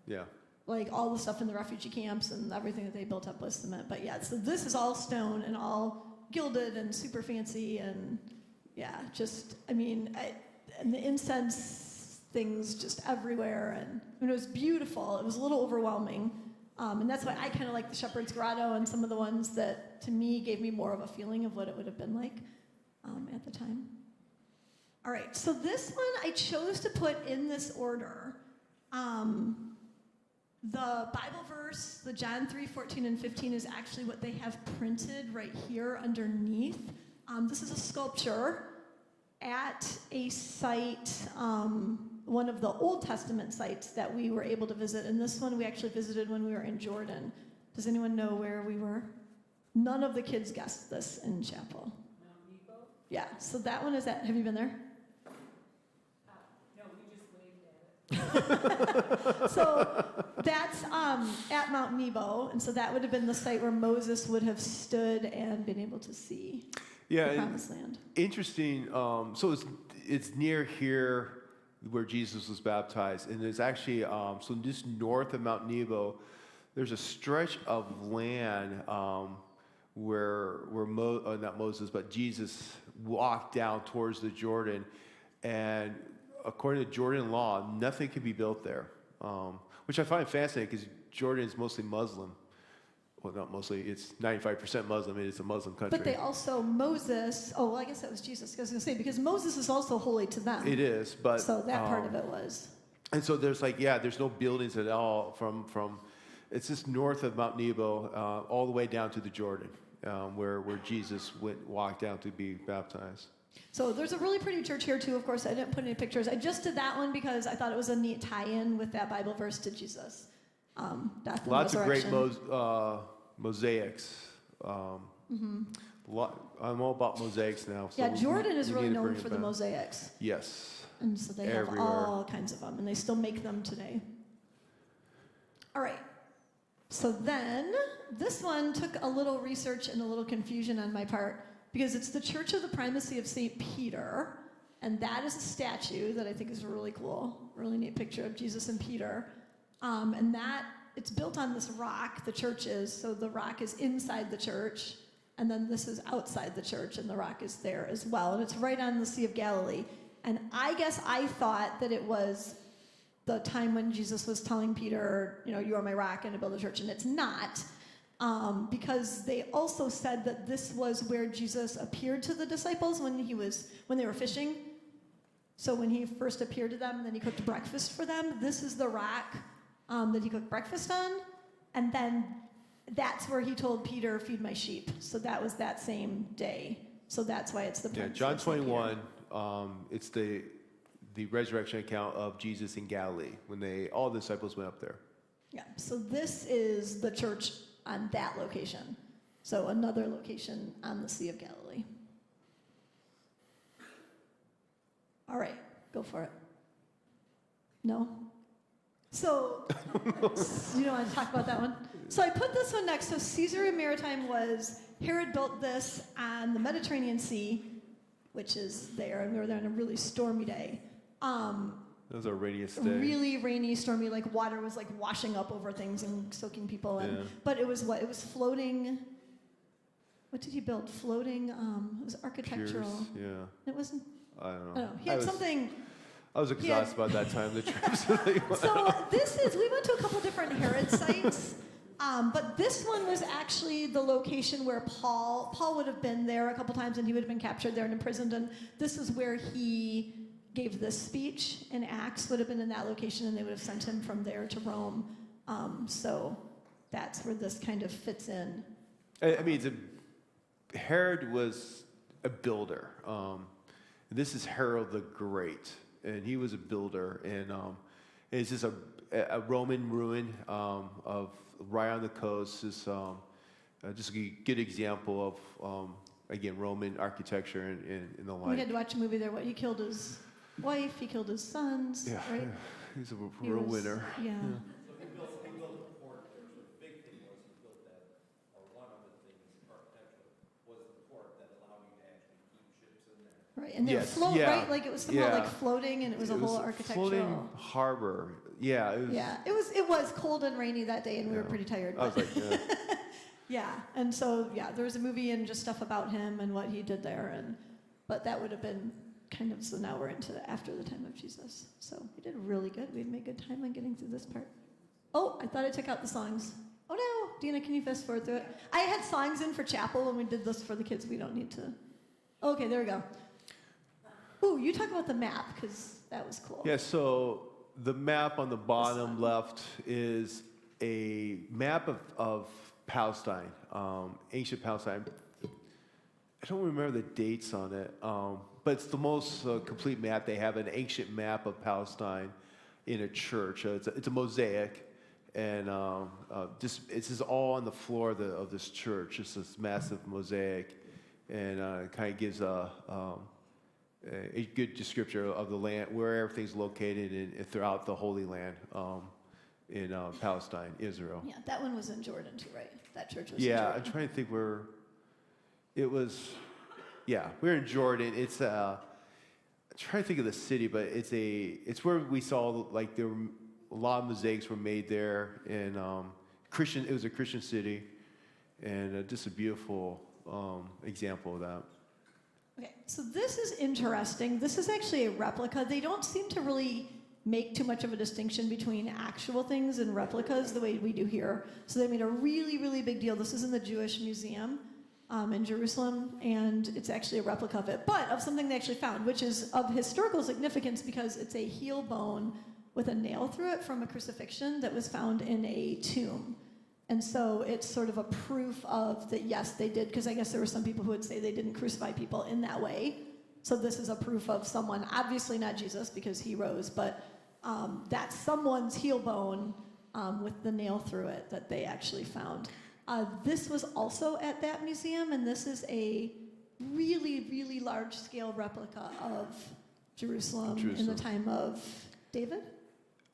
Yeah. Like all the stuff in the refugee camps and everything that they built up was cement. But yeah, so this is all stone and all gilded and super fancy and and the incense things just everywhere. And it was beautiful. It was a little overwhelming. And that's why I kind of like the Shepherd's Grotto and some of the ones that, to me, gave me more of a feeling of what it would have been like at the time. All right, so this one I chose to put in this order. The Bible verse, the John 3:14 and 15, is actually what they have printed right here underneath. This is a sculpture at a site, one of the Old Testament sites that we were able to visit, and this one we actually visited when we were in Jordan. Does anyone know where we were? None of the kids guessed this in chapel. Mount Nebo? Yeah, so that one is at, have you been there? No, we just waved at it. So that's at Mount Nebo, and so that would have been the site where Moses would have stood and been able to see the Promised Land. Interesting. So it's near here where Jesus was baptized, and there's actually so just north of Mount Nebo, there's a stretch of land where not Moses, but Jesus walked down towards the Jordan, and according to Jordan law, nothing can be built there, which I find fascinating because Jordan is mostly Muslim. Well, not mostly, it's 95% Muslim, and it's a Muslim country. But they also, I guess that was Jesus. I was going to say, because Moses is also holy to them. It is, but... So that part of it was. And so there's there's no buildings at all from it's just north of Mount Nebo, all the way down to the Jordan, where Jesus walked down to be baptized. So there's a really pretty church here too, of course. I didn't put any pictures. I just did that one because I thought it was a neat tie-in with that Bible verse to Jesus. Death and Lots of great resurrection. mosaics. I'm all about mosaics now. So Jordan is we really need to known bring it for the back. mosaics. Yes. And so they Everywhere. have all kinds of them, and they still make them today. All right. So then, this one took a little research and a little confusion on my part, because it's the Church of the Primacy of St. Peter, and that is a statue that I think is really cool, really neat picture of Jesus and Peter. And that, it's built on this rock, the church is, so the rock is inside the church, and then this is outside the church, and the rock is there as well, and it's right on the Sea of Galilee. And I guess I thought that it was the time when Jesus was telling Peter, you are my rock, and to build a church, and it's not. Because they also said that this was where Jesus appeared to the disciples when they were fishing. So when he first appeared to them, and then he cooked breakfast for them, this is the rock that he cooked breakfast on. And then that's where he told Peter, feed my sheep. So that was that same day. So that's why it's the John 21, it's the resurrection account of Jesus in Galilee, when all the disciples went up there. Yeah, so this is the church on that location. So another location on the Sea of Galilee. All right, go for it. No? So, you don't want to talk about that one? So I put this one next. So Caesarea Maritime was, Herod built this on the Mediterranean Sea, which is there, and we were there on a really stormy day. That was our rainiest day. Really rainy, stormy, like water was like washing up over things and soaking people in. Yeah. But it was what? It was floating. What did he build? Floating, it was architectural. Piers, yeah. It wasn't, I don't I know. don't know. He had something. I was exhausted by that time. The trip. So we went to a couple different Herod sites, but this one was actually the location where Paul would have been there a couple times, and he would have been captured there and imprisoned, and this is where he gave this speech in Acts, would have been in that location, and they would have sent him from there to Rome. So that's where this kind of fits in. I mean, Herod was a builder. This is Herod the Great, and he was a builder, and it's just a Roman ruin of right on the coast. Is just a good example of again Roman architecture and the We like. had to watch a movie there. What, he killed his wife, he killed his sons, Yeah, right? he's a He real was- winner. Yeah. So he built a port there. So the big thing was he built that, or one of the things architecturally was the port that allowed you to actually keep ships in there. Right, and they were Yes, float, yeah, right? Like it was somehow like yeah. floating, and it was a whole architectural. floating harbor. Yeah, it was. Yeah, it was cold and rainy that day, and we were Yeah. pretty tired. I was but- like, yeah. yeah, and so yeah, there was a movie and just stuff about him and what he did there, but that would have been kind of, so now we're into after the time of Jesus. So we did really good. We made good time on getting through this part. Oh, I thought I took out the songs. Oh no, Dina, can you fast forward through it? I had songs in for chapel when we did this for the kids. We don't need to. Okay, there we go. Ooh, you talk about the map, because that was cool. Yeah, so the map on the bottom left is a map of Palestine, ancient Palestine. I don't remember the dates on it, but it's the most complete map. They have an ancient map of Palestine in a church. It's a mosaic, and it's just all on the floor of this church. It's this massive mosaic, and it kind of gives a good description of the land, where everything's located throughout the Holy Land in Palestine, Israel. Yeah, that one was in Jordan too, right? That church was in Yeah, Jordan. I'm trying to think where it was. Yeah, we're in Jordan. It's I'm trying to think of the city, but it's where we saw like there were a lot of mosaics were made there, and Christian. It was a Christian city, and just a beautiful example of that. Okay, so this is interesting. This is actually a replica. They don't seem to really make too much of a distinction between actual things and replicas the way we do here. So they made a really, really big deal. This is in the Jewish Museum in Jerusalem, and it's actually a replica of it, but of something they actually found, which is of historical significance because it's a heel bone with a nail through it from a crucifixion that was found in a tomb. And so it's sort of a proof of that, yes, they did, because I guess there were some people who would say they didn't crucify people in that way. So this is a proof of someone, obviously not Jesus because he rose, but that's someone's heel bone with the nail through it that they actually found. This was also at that museum, and this is a really, really large-scale replica of Jerusalem in the time of David?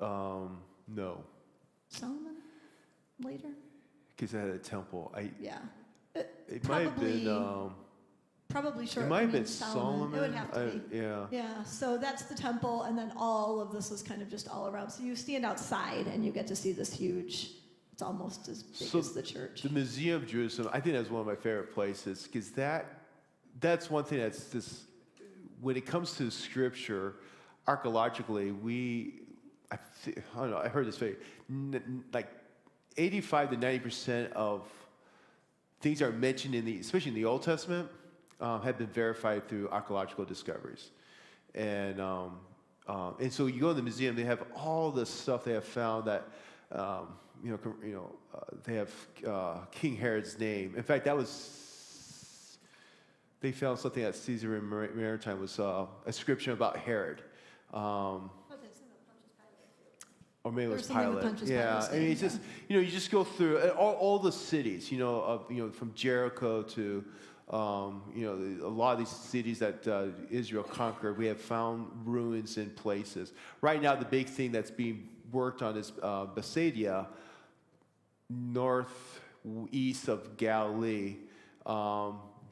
No, Solomon? Later? because it had a temple. Yeah. It might have been. Probably short. It might have been Solomon. It would have to be. Yeah. Yeah, so that's the temple, and then all of this was kind of just all around. So you stand outside, and you get to see this huge, it's almost as big as the church. The Museum of Jerusalem, I think that's one of my favorite places, because that's one thing that's just, when it comes to Scripture, archaeologically, I don't know, I heard this figure, like 85 to 90% of things that are mentioned especially in the Old Testament, have been verified through archaeological discoveries. And so you go to the museum, they have all the stuff they have found that, they have King Herod's name. In fact, they found something at Caesarea Maritime was a inscription about Herod. or maybe it There was was something with Pilate. Pontius Yeah, Pilate, I mean, it's yeah. just you just go through all the cities, from Jericho to a lot of these cities that Israel conquered. We have found ruins in places. Right now, the big thing that's being worked on is Bethsaida, northeast of Galilee.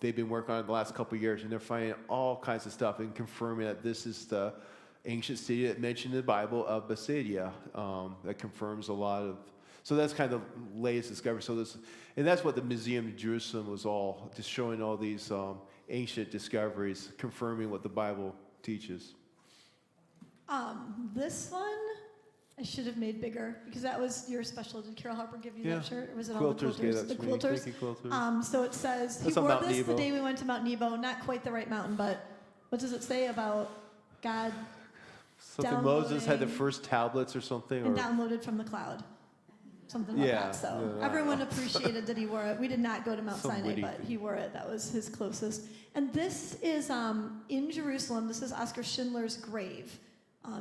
They've been working on it the last couple of years, and they're finding all kinds of stuff and confirming that this is the ancient city that mentioned in the Bible of Bethsaida. That confirms a lot of. So that's kind of the latest discovery. And that's what the Museum of Jerusalem was all, just showing all these ancient discoveries, confirming what the Bible teaches. This one I should have made bigger because that was your special. Did Carol Harper give you Yeah. that shirt? Or was it all the Quilters gave that The to me. quilters. Thank you, quilters. So it says he That's on wore Mount this the Nebo. day we went to Mount Nebo. Not quite the right mountain, but what does it say about God Something Moses had the downloading- first tablets or something. and Or, downloaded from the cloud? Something like Yeah, that. So yeah. everyone appreciated that he wore it. We did not go to Mount Some Sinai, witty but thing. he wore it. That was his closest. And this is in Jerusalem. This is Oskar Schindler's grave.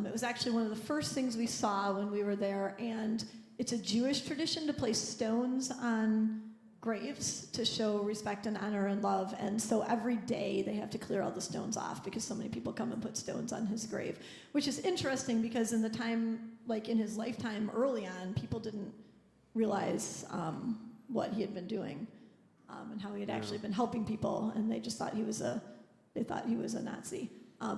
It was actually one of the first things we saw when we were there, and it's a Jewish tradition to place stones on graves to show respect and honor and love. And so every day they have to clear all the stones off because so many people come and put stones on his grave, which is interesting because in the time, like in his lifetime early on, people didn't realize what he had been doing and how he had actually been helping people, and they just thought he was a Nazi.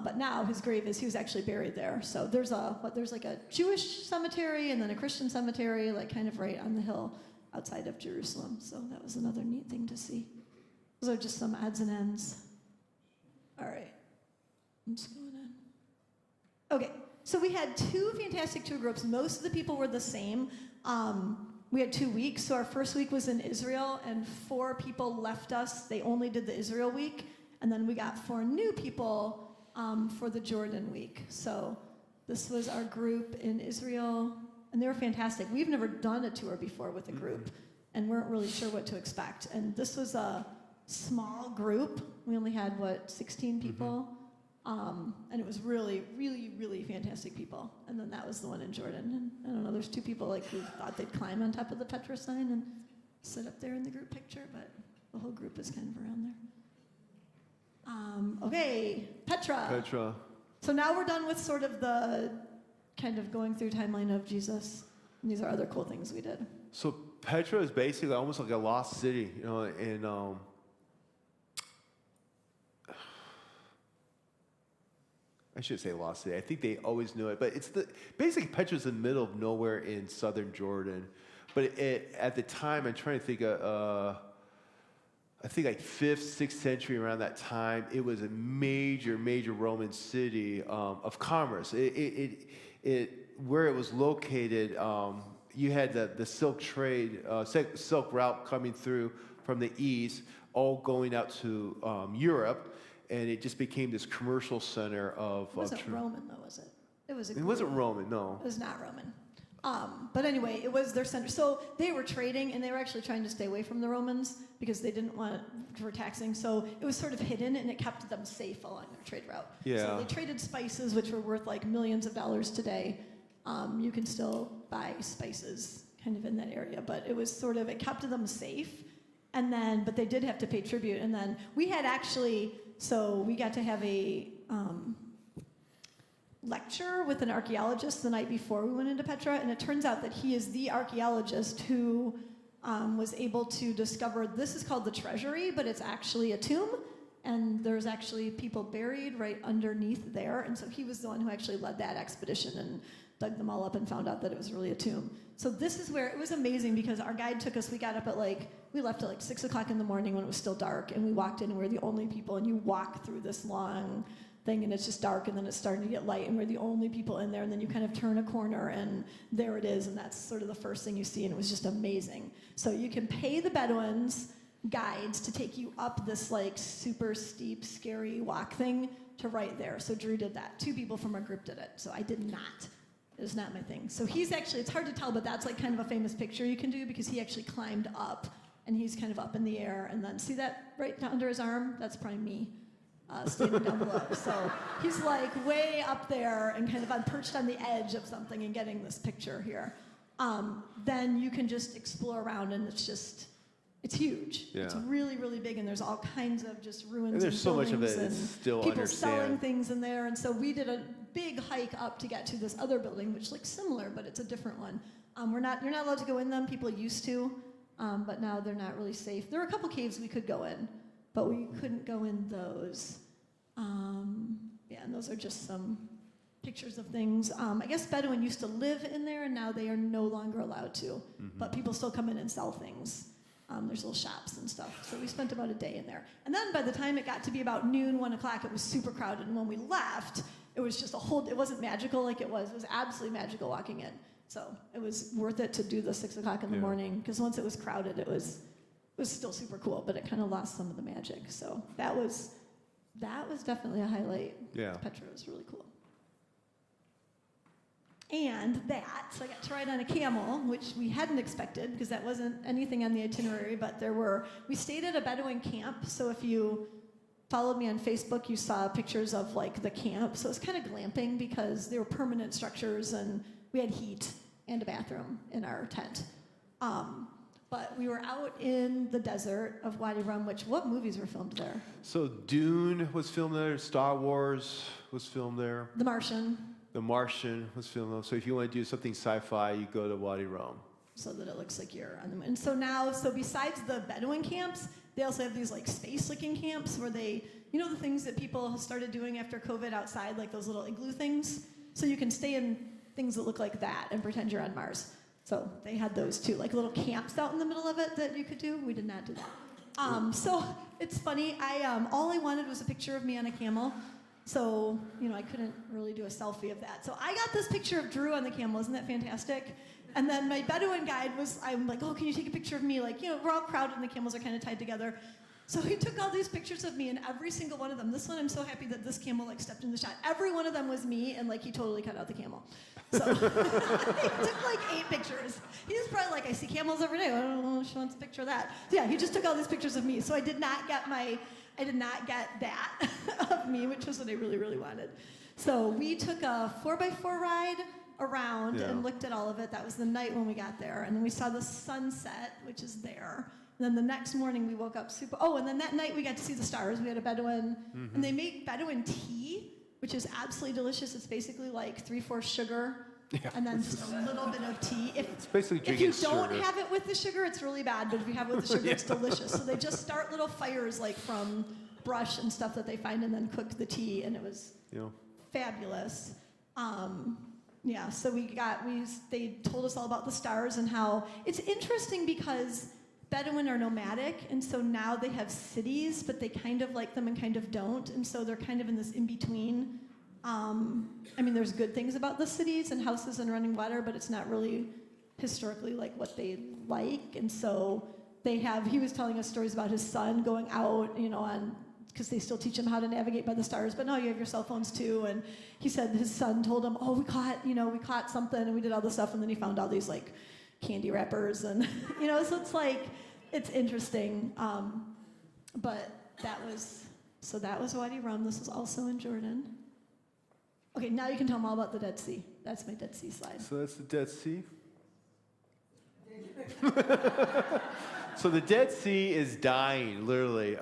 But now his grave he was actually buried there. So there's like a Jewish cemetery and then a Christian cemetery, like kind of right on the hill outside of Jerusalem. So that was another neat thing to see. Those are just some odds and ends. All right, I'm just going in. Okay, so we had 2 fantastic tour groups. Most of the people were the same. We had 2 weeks. So our first week was in Israel, and 4 people left us. They only did the Israel week. And then we got 4 new people for the Jordan week. So this was our group in Israel, and they were fantastic. We've never done a tour before with a group, and weren't really sure what to expect. And this was a small group. We only had, 16 people? And it was really, really, really fantastic people. And then that was the one in Jordan. And I don't know, there's 2 people who thought they'd climb on top of the Petra sign and sit up there in the group picture, but the whole group is kind of around there. Okay, Petra. So now we're done with sort of the kind of going through timeline of Jesus. And these are other cool things we did. So Petra is basically almost like a lost city, and I should say lost city. I think they always knew it, but basically Petra's in the middle of nowhere in southern Jordan. But at the time, I'm trying to think I think like 5th, 6th century, around that time, it was a major, major Roman city of commerce. Where it was located, you had the silk trade, silk route coming through from the east, all going out to Europe, and it just became this commercial center of. It wasn't Roman, though, was it? It wasn't Roman, no. It was not Roman. But anyway, it was their center. So they were trading, and they were actually trying to stay away from the Romans because they didn't want for taxing. So it was sort of hidden, and it kept them safe along their trade route. Yeah. So they traded spices, which were worth like millions of dollars today. You can still buy spices kind of in that area, but it was sort of, it kept them safe. And then, but they did have to pay tribute. And then we had actually, so we got to have a lecture with an archaeologist the night before we went into Petra, and it turns out that he is the archaeologist who was able to discover, this is called the treasury, but it's actually a tomb, and there's actually people buried right underneath there, and so he was the one who actually led that expedition and dug them all up and found out that it was really a tomb. So this is where, it was amazing because our guide took us, we got up at we left at 6 o'clock in the morning when it was still dark, and we walked in and we were the only people, and you walk through this long thing and it's just dark, and then it's starting to get light, and we're the only people in there, and then you kind of turn a corner and there it is, and that's sort of the first thing you see, and it was just amazing. So you can pay the Bedouins guides to take you up this super steep, scary walk thing to right there. So Drew did that. 2 people from our group did it. So I did not. It was not my thing. So he's actually, it's hard to tell, but that's kind of a famous picture you can do because he actually climbed up, and he's kind of up in the air, and then see that right down under his arm? That's probably me. standing down below. So he's like way up there and kind of perched on the edge of something and getting this picture here. Then you can just explore around, and it's huge. Yeah. It's really, really big, and there's all kinds of just ruins And there's so much of it buildings that's and still people understand. selling things in there. And so we did a big hike up to get to this other building, which looks similar, but it's a different one. You're not allowed to go in them. People used to, but now they're not really safe. There were a couple caves we could go in, but we couldn't go in those. Yeah, and those are just some pictures of things. I guess Bedouin used to live in there, and now they are no longer allowed to. But people still come in and sell things. There's little shops and stuff. So we spent about a day in there. And then by the time it got to be about noon, 1 o'clock, it was super crowded. And when we left, it was just it wasn't magical like it was. It was absolutely magical walking in. So it was worth it to do the 6 o'clock in the morning, because once it was crowded, it was still super cool, but it kind of lost some of the magic. So that was definitely a highlight. Yeah. Petra was really cool. And so I got to ride on a camel, which we hadn't expected because that wasn't anything on the itinerary, but we stayed at a Bedouin camp. So if you followed me on Facebook, you saw pictures of like the camp. So it was kind of glamping because they were permanent structures and we had heat and a bathroom in our tent. But we were out in the desert of Wadi Rum, what movies were filmed there? So Dune was filmed there. Star Wars was filmed there. The Martian. The Martian was filmed there. So if you want to do something sci-fi, you go to Wadi Rum. So that it looks like you're on the moon. And so besides the Bedouin camps, they also have these like space-looking camps where the things that people started doing after COVID outside, like those little igloo things? So you can stay in things that look like that and pretend you're on Mars. So they had those too, like little camps out in the middle of it that you could do. We did not do that. So it's funny. All I wanted was a picture of me on a camel. So, I couldn't really do a selfie of that. So I got this picture of Drew on the camel. Isn't that fantastic? And then my Bedouin guide I'm like, oh, can you take a picture of me? Like, we're all crowded and the camels are kind of tied together. So he took all these pictures of me, and every single one of them, this one I'm so happy that this camel like stepped in the shot. Every one of them was me, and like he totally cut out the camel. So he took like 8 pictures. He was probably like, I see camels every day. I don't know if she wants a picture of that. So yeah, he just took all these pictures of me. So I did not get that of me, which was what I really, really wanted. So we took a 4x4 ride around and looked at all of it. That was the night when we got there. And then we saw the sunset, which is there. And then the next morning we woke up and then that night we got to see the stars. We had a Bedouin, and they make Bedouin tea, which is absolutely delicious. It's basically like 3/4 sugar, and then just a little bit of tea. It's basically If drinking you don't sugar. have it with the sugar, it's really bad. But if you have it with the sugar, it's delicious. So they just start little fires like from brush and stuff that they find, and then cook the tea, and it was fabulous. So they told us all about the stars and how it's interesting because Bedouin are nomadic, and so now they have cities, but they kind of like them and kind of don't, and so they're kind of in this in-between. There's good things about the cities and houses and running water, but it's not really historically like what they like, and so he was telling us stories about his son going out, because they still teach him how to navigate by the stars, but no, you have your cell phones too, and he said his son told him, we caught something, and we did all this stuff, and then he found all these like candy wrappers, and so it's like, it's interesting, but that was Wadi Rum. This was also in Jordan. Okay, now you can tell them all about the Dead Sea. That's my Dead Sea slide. So that's the Dead Sea. So the Dead Sea is dying, literally.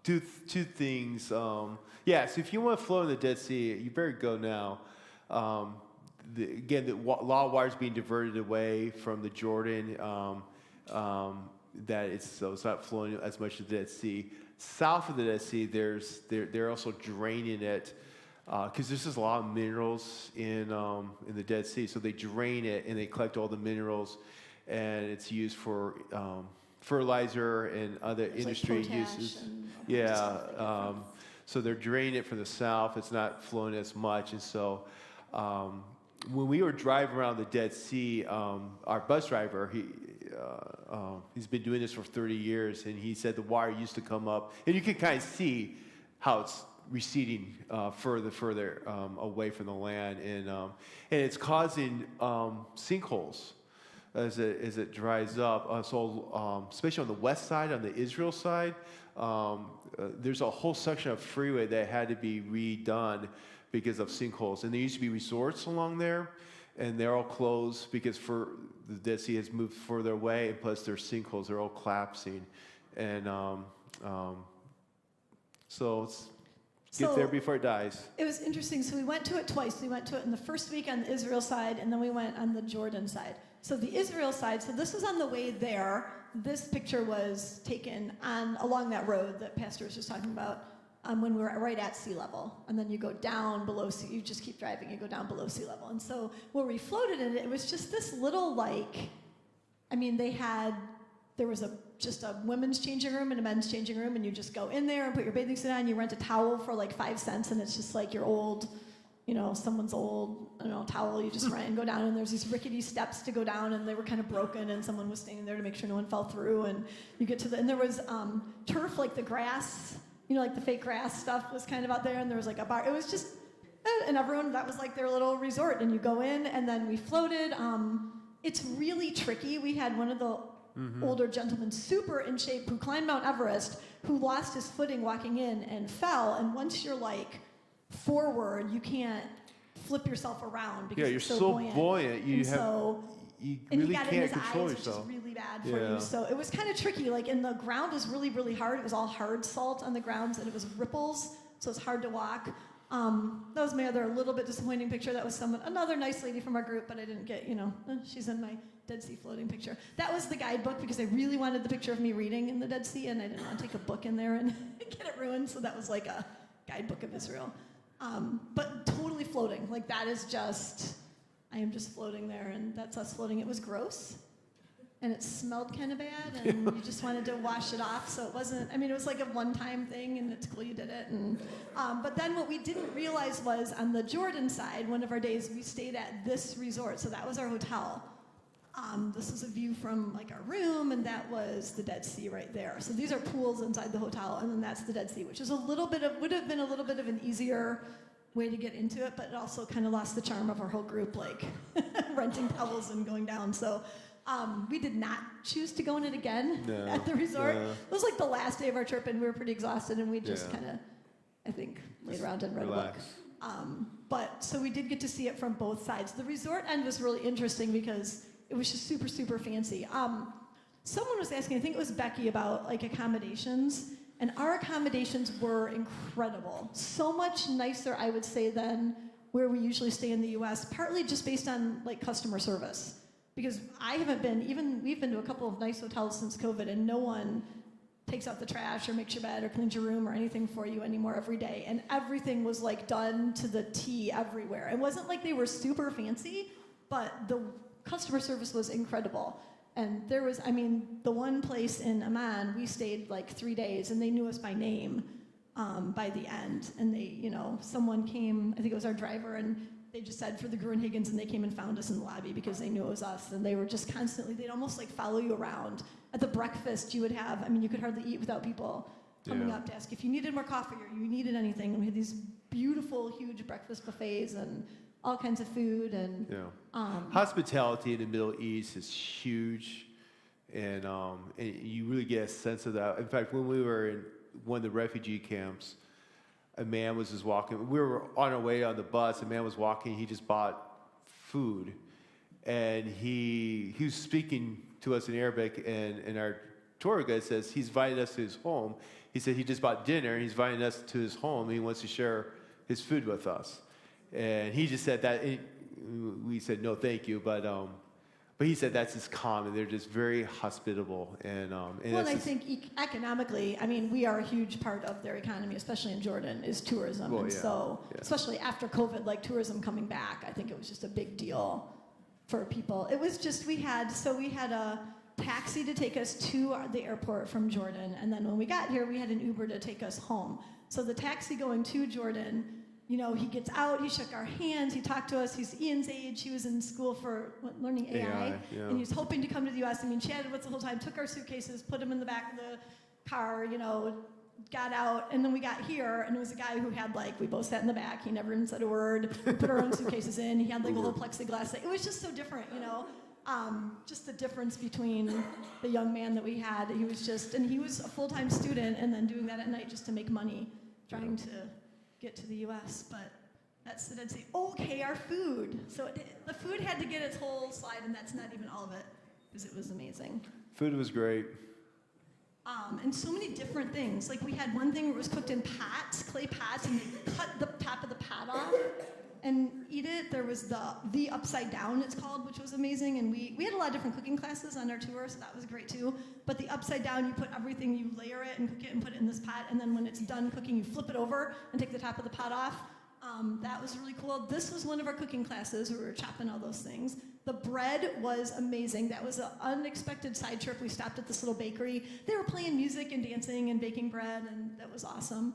Two things. So if you want to float in the Dead Sea, you better go now. The law of water is being diverted away from the Jordan. It's not flowing as much to the Dead Sea. South of the Dead Sea, they're also draining it because there's just a lot of minerals in the Dead Sea. So they drain it and they collect all the minerals, and it's used for fertilizer and other industry uses. So they're draining it from the south. It's not flowing as much, and so. When we were driving around the Dead Sea, our bus driver, he's been doing this for 30 years, and he said the water used to come up, and you can kind of see how it's receding further away from the land, and it's causing sinkholes as it dries up. Especially on the west side, on the Israel side, there's a whole section of freeway that had to be redone because of sinkholes. And there used to be resorts along there, and they're all closed because the Dead Sea has moved further away, and plus there's sinkholes, they're all collapsing. And so get there before it dies. It was interesting. So we went to it twice. We went to it in the first week on the Israel side, and then we went on the Jordan side. So the Israel side, so this was on the way there. This picture was taken along that road that Pastor was just talking about when we were right at sea level. And then you go down below sea, you just keep driving, you go down below sea level. And so where we floated in it, it was just this little there was just a women's changing room and a men's changing room, and you just go in there and put your bathing suit on, you rent a towel for like 5 cents, and it's just like your old, someone's old, towel you just rent and go down, and there's these rickety steps to go down, and they were kind of broken, and someone was standing there to make sure no one fell through, and you get to and there was turf, like the grass, like the fake grass stuff was kind of out there, and there was like a bar. It was just, and everyone, that was like their little resort, and you go in, and then we floated. It's really tricky. We had one of the older gentlemen, super in shape, who climbed Mount Everest, who lost his footing walking in and fell, and once you're like forward, you can't flip yourself around because you're it's so buoyant. You really can't control yourself. Which is really bad for you. So it was kind of tricky. Like, and the ground was really, really hard. It was all hard salt on the grounds, and it was ripples, so it's hard to walk. That was my other little bit disappointing picture. That was another nice lady from our group, but I didn't get, she's in my Dead Sea floating picture. That was the guidebook because I really wanted the picture of me reading in the Dead Sea, and I didn't want to take a book in there and get it ruined, so that was like a guidebook of Israel. But totally floating. Like, that is just, I am just floating there, and that's us floating. It was gross, and it smelled kind of bad, and you just wanted to wash it off, so it wasn't, it was like a one-time thing, and it's cool you did it. And but then what we didn't realize was on the Jordan side, one of our days, we stayed at this resort, so that was our hotel. This was a view from like our room, and that was the Dead Sea right there. So these are pools inside the hotel, and then that's the Dead Sea, which is would have been a little bit of an easier way to get into it, but it also kind of lost the charm of our whole group, like renting towels and going down. So we did not choose to go in it again at the resort. It was like the last day of our trip, and we were pretty exhausted, and we just kind of, I think, laid around and read a book. But so we did get to see it from both sides. The resort end was really interesting because it was just super, super fancy. Someone was asking, I think it was Becky, about like accommodations, and our accommodations were incredible. So much nicer, I would say, than where we usually stay in the U.S., partly just based on like customer service. Because we've been to a couple of nice hotels since COVID, and no one takes out the trash or makes your bed or cleans your room or anything for you anymore every day. And everything was like done to the T everywhere. It wasn't like they were super fancy, but the customer service was incredible. And there was, the one place in Amman, we stayed like 3 days, and they knew us by name by the end. And they, someone came, I think it was our driver, and they just said for the Gruenhagens, and they came and found us in the lobby because they knew it was us. And they were just constantly, they'd almost like follow you around. At the breakfast, you would have, you could hardly eat without people coming up to ask if you needed more coffee or you needed anything. And we had these beautiful, huge breakfast buffets and all kinds of food. And hospitality in the Middle East is huge, and you really get a sense of that. In fact, when we were in one of the refugee camps, a man was just walking. We were on our way on the bus. A man was walking. He just bought food, and he was speaking to us in Arabic, and our tour guide says he's invited us to his home. He said he just bought dinner, and he's inviting us to his home. He wants to share his food with us. And he just said that. We said no, thank you, but he said that's just common. They're just very hospitable, and I think economically, we are a huge part of their economy, especially in Jordan, is tourism. Especially after COVID, like tourism coming back, I think it was just a big deal for people. It was just we had a taxi to take us to the airport from Jordan, and then when we got here, we had an Uber to take us home. So the taxi going to Jordan, he gets out, he shook our hands, he talked to us. He's Ian's age. He was in school for learning AI, and he was hoping to come to the U.S. Chatted with us the whole time, took our suitcases, put them in the back of the car, got out, and then we got here, and it was a guy who had, we both sat in the back. He never even said a word. We put our own suitcases in. He had, a little plexiglass thing. It was just so different, Just the difference between the young man that we had. He was a full-time student and then doing that at night just to make money, trying to get to the U.S. But that's what I'd say. Okay, our food. So the food had to get its whole slide, and that's not even all of it, because it was amazing. Food was great. And so many different things. Like we had one thing where it was cooked in pots, clay pots, and they cut the top of the pot off and eat it. There was the upside down, it's called, which was amazing. And we had a lot of different cooking classes on our tour, so that was great too. But the upside down, you put everything, you layer it and cook it and put it in this pot, and then when it's done cooking, you flip it over and take the top of the pot off. That was really cool. This was one of our cooking classes where we were chopping all those things. The bread was amazing. That was an unexpected side trip. We stopped at this little bakery. They were playing music and dancing and baking bread, and that was awesome.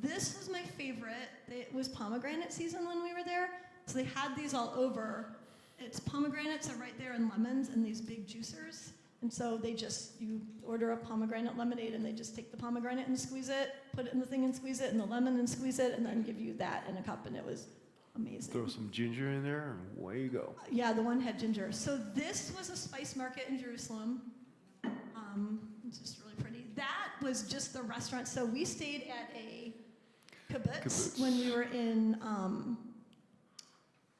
This was my favorite. It was pomegranate season when we were there, so they had these all over. It's pomegranates are right there, and lemons, and these big juicers. And so you order a pomegranate lemonade, and they just take the pomegranate and squeeze it, put it in the thing and squeeze it, and the lemon and squeeze it, and then give you that in a cup, and it was amazing. Throw some ginger in there, and away you go. Yeah, the one had ginger. So this was a spice market in Jerusalem. It's just really pretty. That was just the restaurant. So we stayed at a kibbutz when we were in,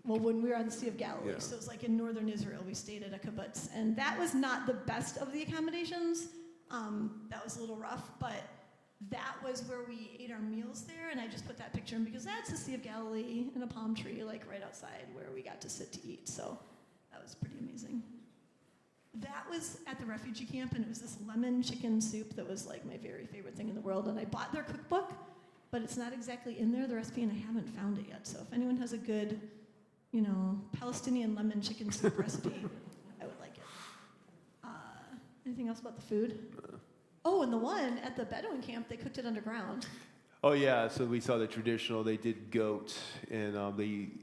when we were on the Sea of Galilee. Yeah. So it was like in northern Israel, we stayed at a kibbutz. And that was not the best of the accommodations. That was a little rough, but that was where we ate our meals there. And I just put that picture in because that's the Sea of Galilee and a palm tree, like right outside where we got to sit to eat. So that was pretty amazing. That was at the refugee camp, and it was this lemon chicken soup that was like my very favorite thing in the world. And I bought their cookbook, but it's not exactly in there, the recipe, and I haven't found it yet. So if anyone has a good, Palestinian lemon chicken soup recipe, I would like it. Anything else about the food? Oh, and the one at the Bedouin camp, they cooked it underground. Oh yeah, so we saw the traditional. They did goat, and and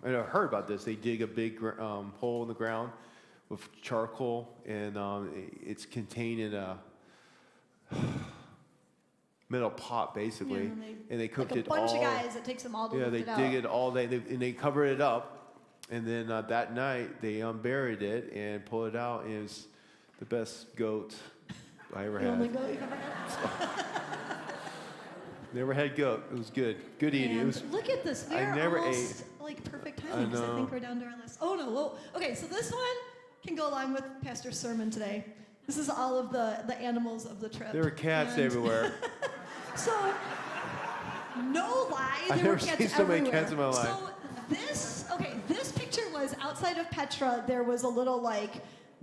I heard about this. They dig a big hole in the ground with charcoal, and it's contained in a metal pot, basically, Yeah, and they cooked like it a bunch all. of guys, it takes them all to Yeah, lift they it out. dig it all day, and they cover it up, and then that night they unburied it and pulled it out, and it was the best goat I ever The only had. goat you've ever had? Never had goat. It was good. Good eating. It And was. look at this. We I are never almost like perfect timing because I know. think we're down to our list. Oh no, whoa. Okay, so this one can go along with Pastor's sermon today. This is all of the animals of the trip. There were cats And everywhere. So, no lie, I've there were never cats seen so many everywhere. cats in my life. So this picture was outside of Petra. There was a little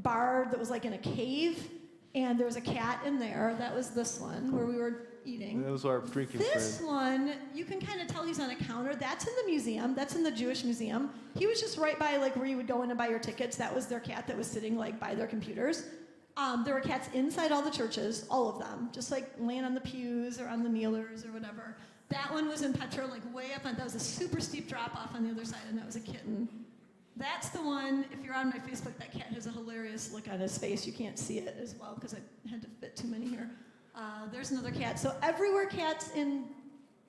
bar that was in a cave, and there was a cat in there. That was this one where we were eating. That was our drinking This friend. one, you can kind of tell he's on a counter. That's in the museum. That's in the Jewish museum. He was just right by where you would go in and buy your tickets. That was their cat that was sitting by their computers. There were cats inside all the churches, all of them, just laying on the pews or on the kneelers or whatever. That one was in Petra, way up on. That was a super steep drop off on the other side, and that was a kitten. That's the one. If you're on my Facebook, that cat has a hilarious look on his face. You can't see it as well because I had to fit too many here. There's another cat. So everywhere cats in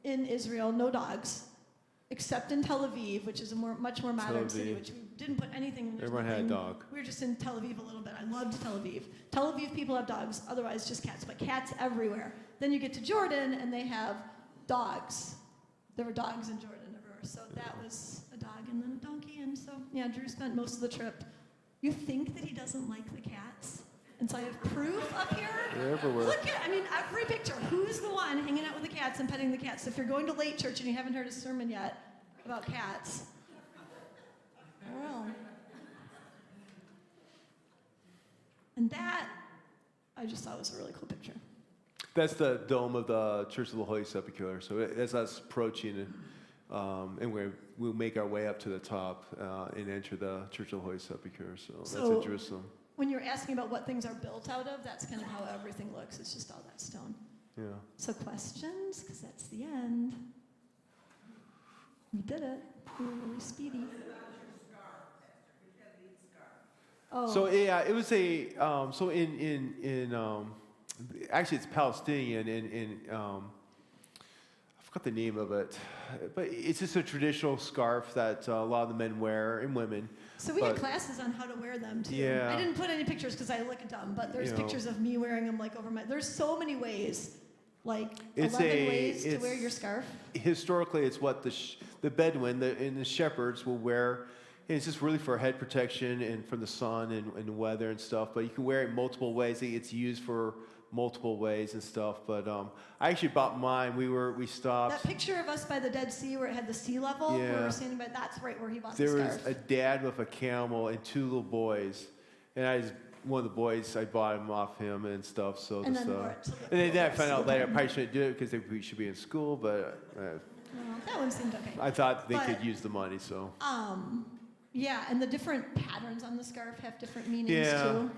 Israel, no dogs, except in Tel Aviv, which is a much more modern city, Aviv. which we didn't put anything in. There's Everyone had a nothing. dog. We were just in Tel Aviv a little bit. I loved Tel Aviv. Tel Aviv people have dogs, otherwise just cats, but cats everywhere. Then you get to Jordan, and they have dogs. There were dogs in Jordan everywhere. So that was a dog and then a donkey. And so, yeah, Drew spent most of the trip. You think that he doesn't like the cats? And so I have proof up here. They're everywhere. Look at, every picture. Who's the one hanging out with the cats and petting the cats? So if you're going to late church and you haven't heard a sermon yet about cats, I don't know. And that, I just thought was a really cool picture. That's the dome of the Church of the Holy Sepulchre. So as us approaching, and we'll make our way up to the top and enter the Church of the Holy Sepulchre. So that's So- in Jerusalem. When you're asking about what things are built out of, that's kind of how everything looks. It's just all that stone. Yeah. So questions, because that's the end. We did it. We were really speedy. Oh. So yeah, it was a so in actually it's Palestinian and I forgot the name of it, but it's just a traditional scarf that a lot of the men wear and women. So we had But- classes on how to wear them too. Yeah. I didn't put any pictures because I look dumb, but there's You know. pictures of me wearing them like over my. There's so many ways, like It's 11 a- ways to it's- wear your scarf. Historically, it's what the Bedouin and the shepherds will wear. And it's just really for head protection and from the sun and weather and stuff. But you can wear it multiple ways. It's used for multiple ways and stuff. But I actually bought mine. We stopped. That picture of us by the Dead Sea where it had the sea level, where Yeah. we're standing by, that's right where he bought There the was scarf. a dad with a camel and two little boys, and one of the boys, I bought him off him and stuff. So And just, then wore it to the and then I coolest found out later I event. probably shouldn't do it because we should be in school. But Well, that one seemed okay. I thought they But- could use the money. So Yeah, and the different patterns on the scarf have different meanings Yeah. too,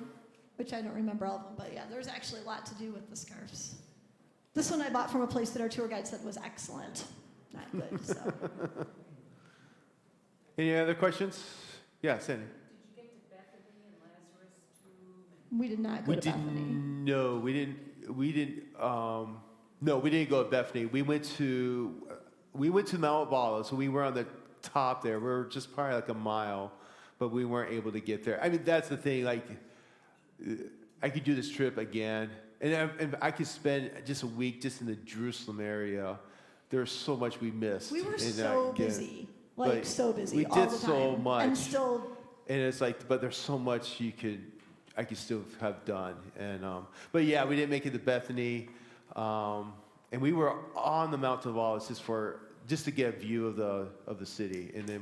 which I don't remember all of them, but yeah, there's actually a lot to do with the scarves. This one I bought from a place that our tour guide said was excellent, not good. So any other questions? Yeah, Sandy. Did you get to Bethany and Lazarus tomb? we did not go We to didn't. Bethany. No, we didn't. We didn't. No, we didn't go to Bethany. We went to Mount Olives, so we were on the top there. We were just probably like a mile, but we weren't able to get there. I mean, that's the thing. Like, I could do this trip again, and I could spend just a week just in the Jerusalem area. There's so much we missed. We were and so again, busy, like but so busy we all did the time. so much. And still, And it's like, but there's so much I could still have done. And but yeah, we didn't make it to Bethany, and we were on the Mount of Olives just to get a view of the city. And then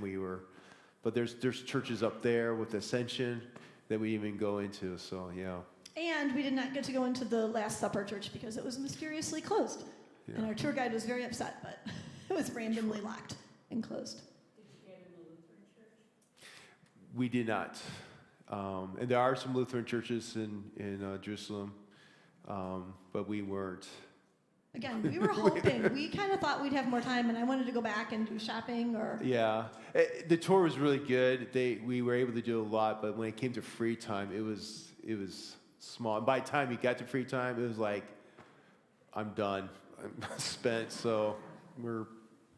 but there's churches up there with Ascension that we didn't even go into. So yeah. and we did not get to go into the Last Supper church because it was mysteriously closed. And Yeah. our tour guide was very upset, but it was randomly locked and closed. Did you get in the Lutheran church? We did not. And there are some Lutheran churches in Jerusalem, but we weren't. Again, we were hoping, we kind of thought we'd have more time, and I wanted to go back and do shopping or. Yeah, the tour was really good. We were able to do a lot, but when it came to free time, it was small. And by the time you got to free time, it was like, I'm done. I'm spent. So we're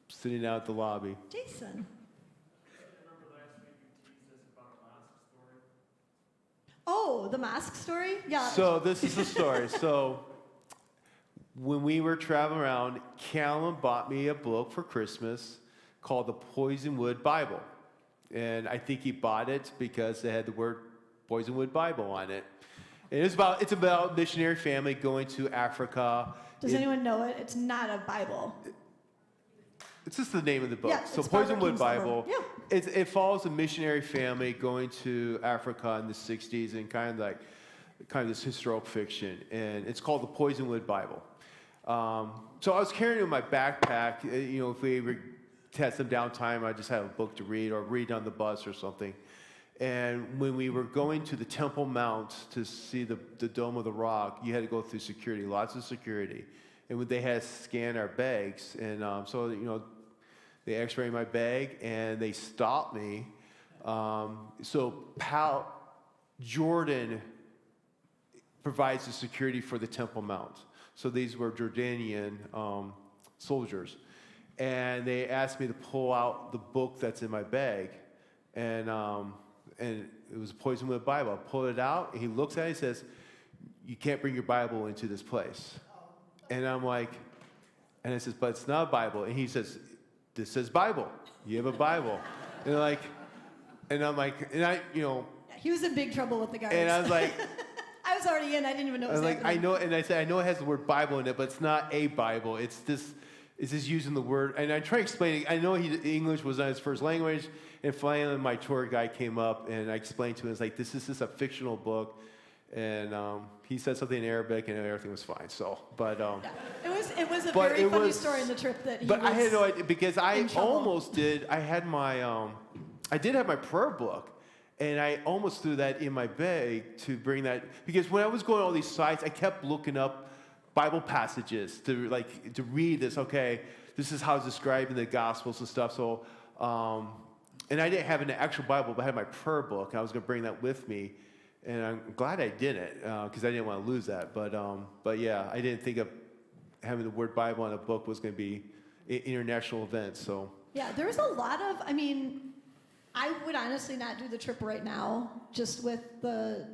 sitting out at the lobby. Jason. Remember last week you teased us about a mosque story? Oh, the mosque story? Yeah. So this is the story. So when we were traveling around, Callum bought me a book for Christmas called the Poisonwood Bible. And I think he bought it because it had the word Poisonwood Bible on it. And it's about missionary family going to Africa. Does anyone know it? It's not a Bible. It's just the name of the book. Yeah, So it's Barbara Poisonwood King's Bible. Bible. It follows a missionary family going to Africa in the 60s and kind of this historical fiction. And it's called the Poisonwood Bible. So I was carrying it in my backpack. If we ever had some downtime, I just had a book to read or read on the bus or something. And when we were going to the Temple Mount to see the Dome of the Rock, you had to go through security, lots of security. And when they had to scan our bags, and they x-rayed my bag, and they stopped me. So Jordan provides the security for the Temple Mount. So these were Jordanian soldiers. And they asked me to pull out the book that's in my bag. And it was a Poisonwood Bible. I pulled it out, and he looks at it and says, "You can't bring your Bible into this place." And I'm like, and I says, "But it's not a Bible." And he says, "This says Bible. You have a Bible." And I'm like, Yeah, he was in big trouble with the guards. and I was like, I was already in. I didn't even know I what was was like, I happening. know, and I said, I know it has the word Bible in it, but it's not a Bible. It's just using the word. And I try explaining. I know English was not his first language, and finally my tour guide came up, and I explained to him, it's like, this is just a fictional book, and he said something in Arabic, and everything was fine. So, but Yeah. It was a But very it funny was- story in the trip that he but was I had no idea because I in trouble. almost did. I had I did have my prayer book. And I almost threw that in my bag to bring that, because when I was going to all these sites, I kept looking up Bible passages to read this. Okay, this is how it's described in the Gospels and stuff. So, and I didn't have an actual Bible, but I had my prayer book. I was going to bring that with me, and I'm glad I didn't because I didn't want to lose that. But yeah, I didn't think of having the word Bible in a book was going to be international events. So Yeah, there's a lot of, I mean, I would honestly not do the trip right now, just with the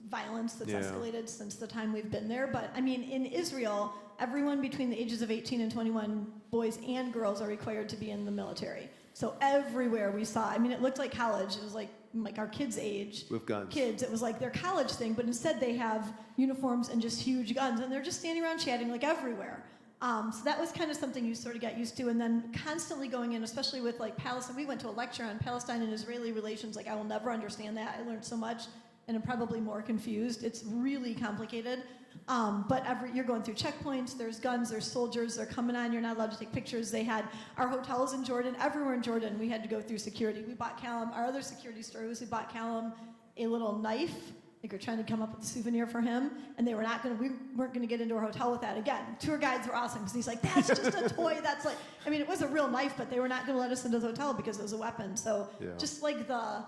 violence that's Yeah. escalated since the time we've been there. But I mean, in Israel, everyone between the ages of 18 and 21, boys and girls, are required to be in the military. So everywhere we saw, I mean, it looked like college. It was like our kids' age. with guns. Kids, it was like their college thing, but instead they have uniforms and just huge guns, and they're just standing around chatting like everywhere. So that was kind of something you sort of got used to, and then constantly going in, especially with like Palestine. We went to a lecture on Palestine and Israeli relations. Like, I will never understand that. I learned so much, and I'm probably more confused. It's really complicated. But you're going through checkpoints. There's guns. There's soldiers. They're coming on. You're not allowed to take pictures. They had our hotels in Jordan. Everywhere in Jordan, we had to go through security. We bought Callum. Our other security story was we bought Callum a little knife. Like, we're trying to come up with a souvenir for him, and we weren't going to get into our hotel with that again. Tour guides were awesome because he's like, that's just a toy. That's like, I mean, it was a real knife, but they were not going to let us into the hotel because it was a weapon. So Yeah. just like the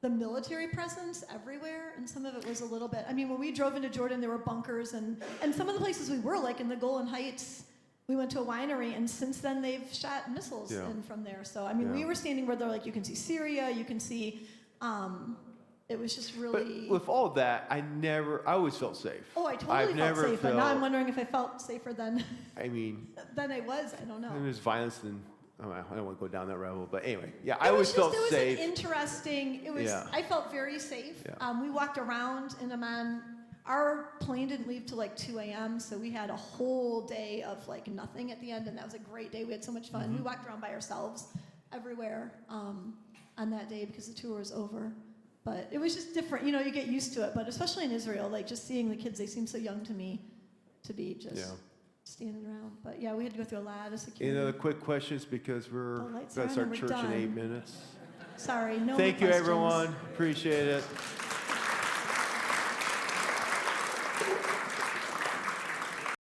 military presence everywhere, and some of it was a little bit. I mean, when we drove into Jordan, there were bunkers, and some of the places we were, like in the Golan Heights, we went to a winery, and since then they've shot missiles Yeah. in from there. So I mean, we Yeah. were standing where they're like, you can see Syria, you can see. It was just But really. with all of that, I always felt safe. Oh, I totally I've felt never safe, but now I'm felt- wondering if I felt safer than I mean, than I was. I don't know. there's violence and I don't want to go down that rabbit hole, but anyway, yeah, I It always was felt just, safe. It was an interesting. It was. Yeah. I felt very safe. Yeah. We walked around in Amman. Our plane didn't leave till like 2 a.m., so we had a whole day of like nothing at the end, and that was a great day. We had so much fun. Mm-hmm. We walked around by ourselves everywhere on that day because the tour was over. But it was just different. You know, you get used to it. But especially in Israel, like just seeing the kids, they seem so young to me to be just Yeah. standing around. But yeah, we had to go through a lot of security. Any other quick questions because we're The lights going are to on start and we're church in done. 8 minutes. Sorry, no more Thank you, questions. everyone. Appreciate it.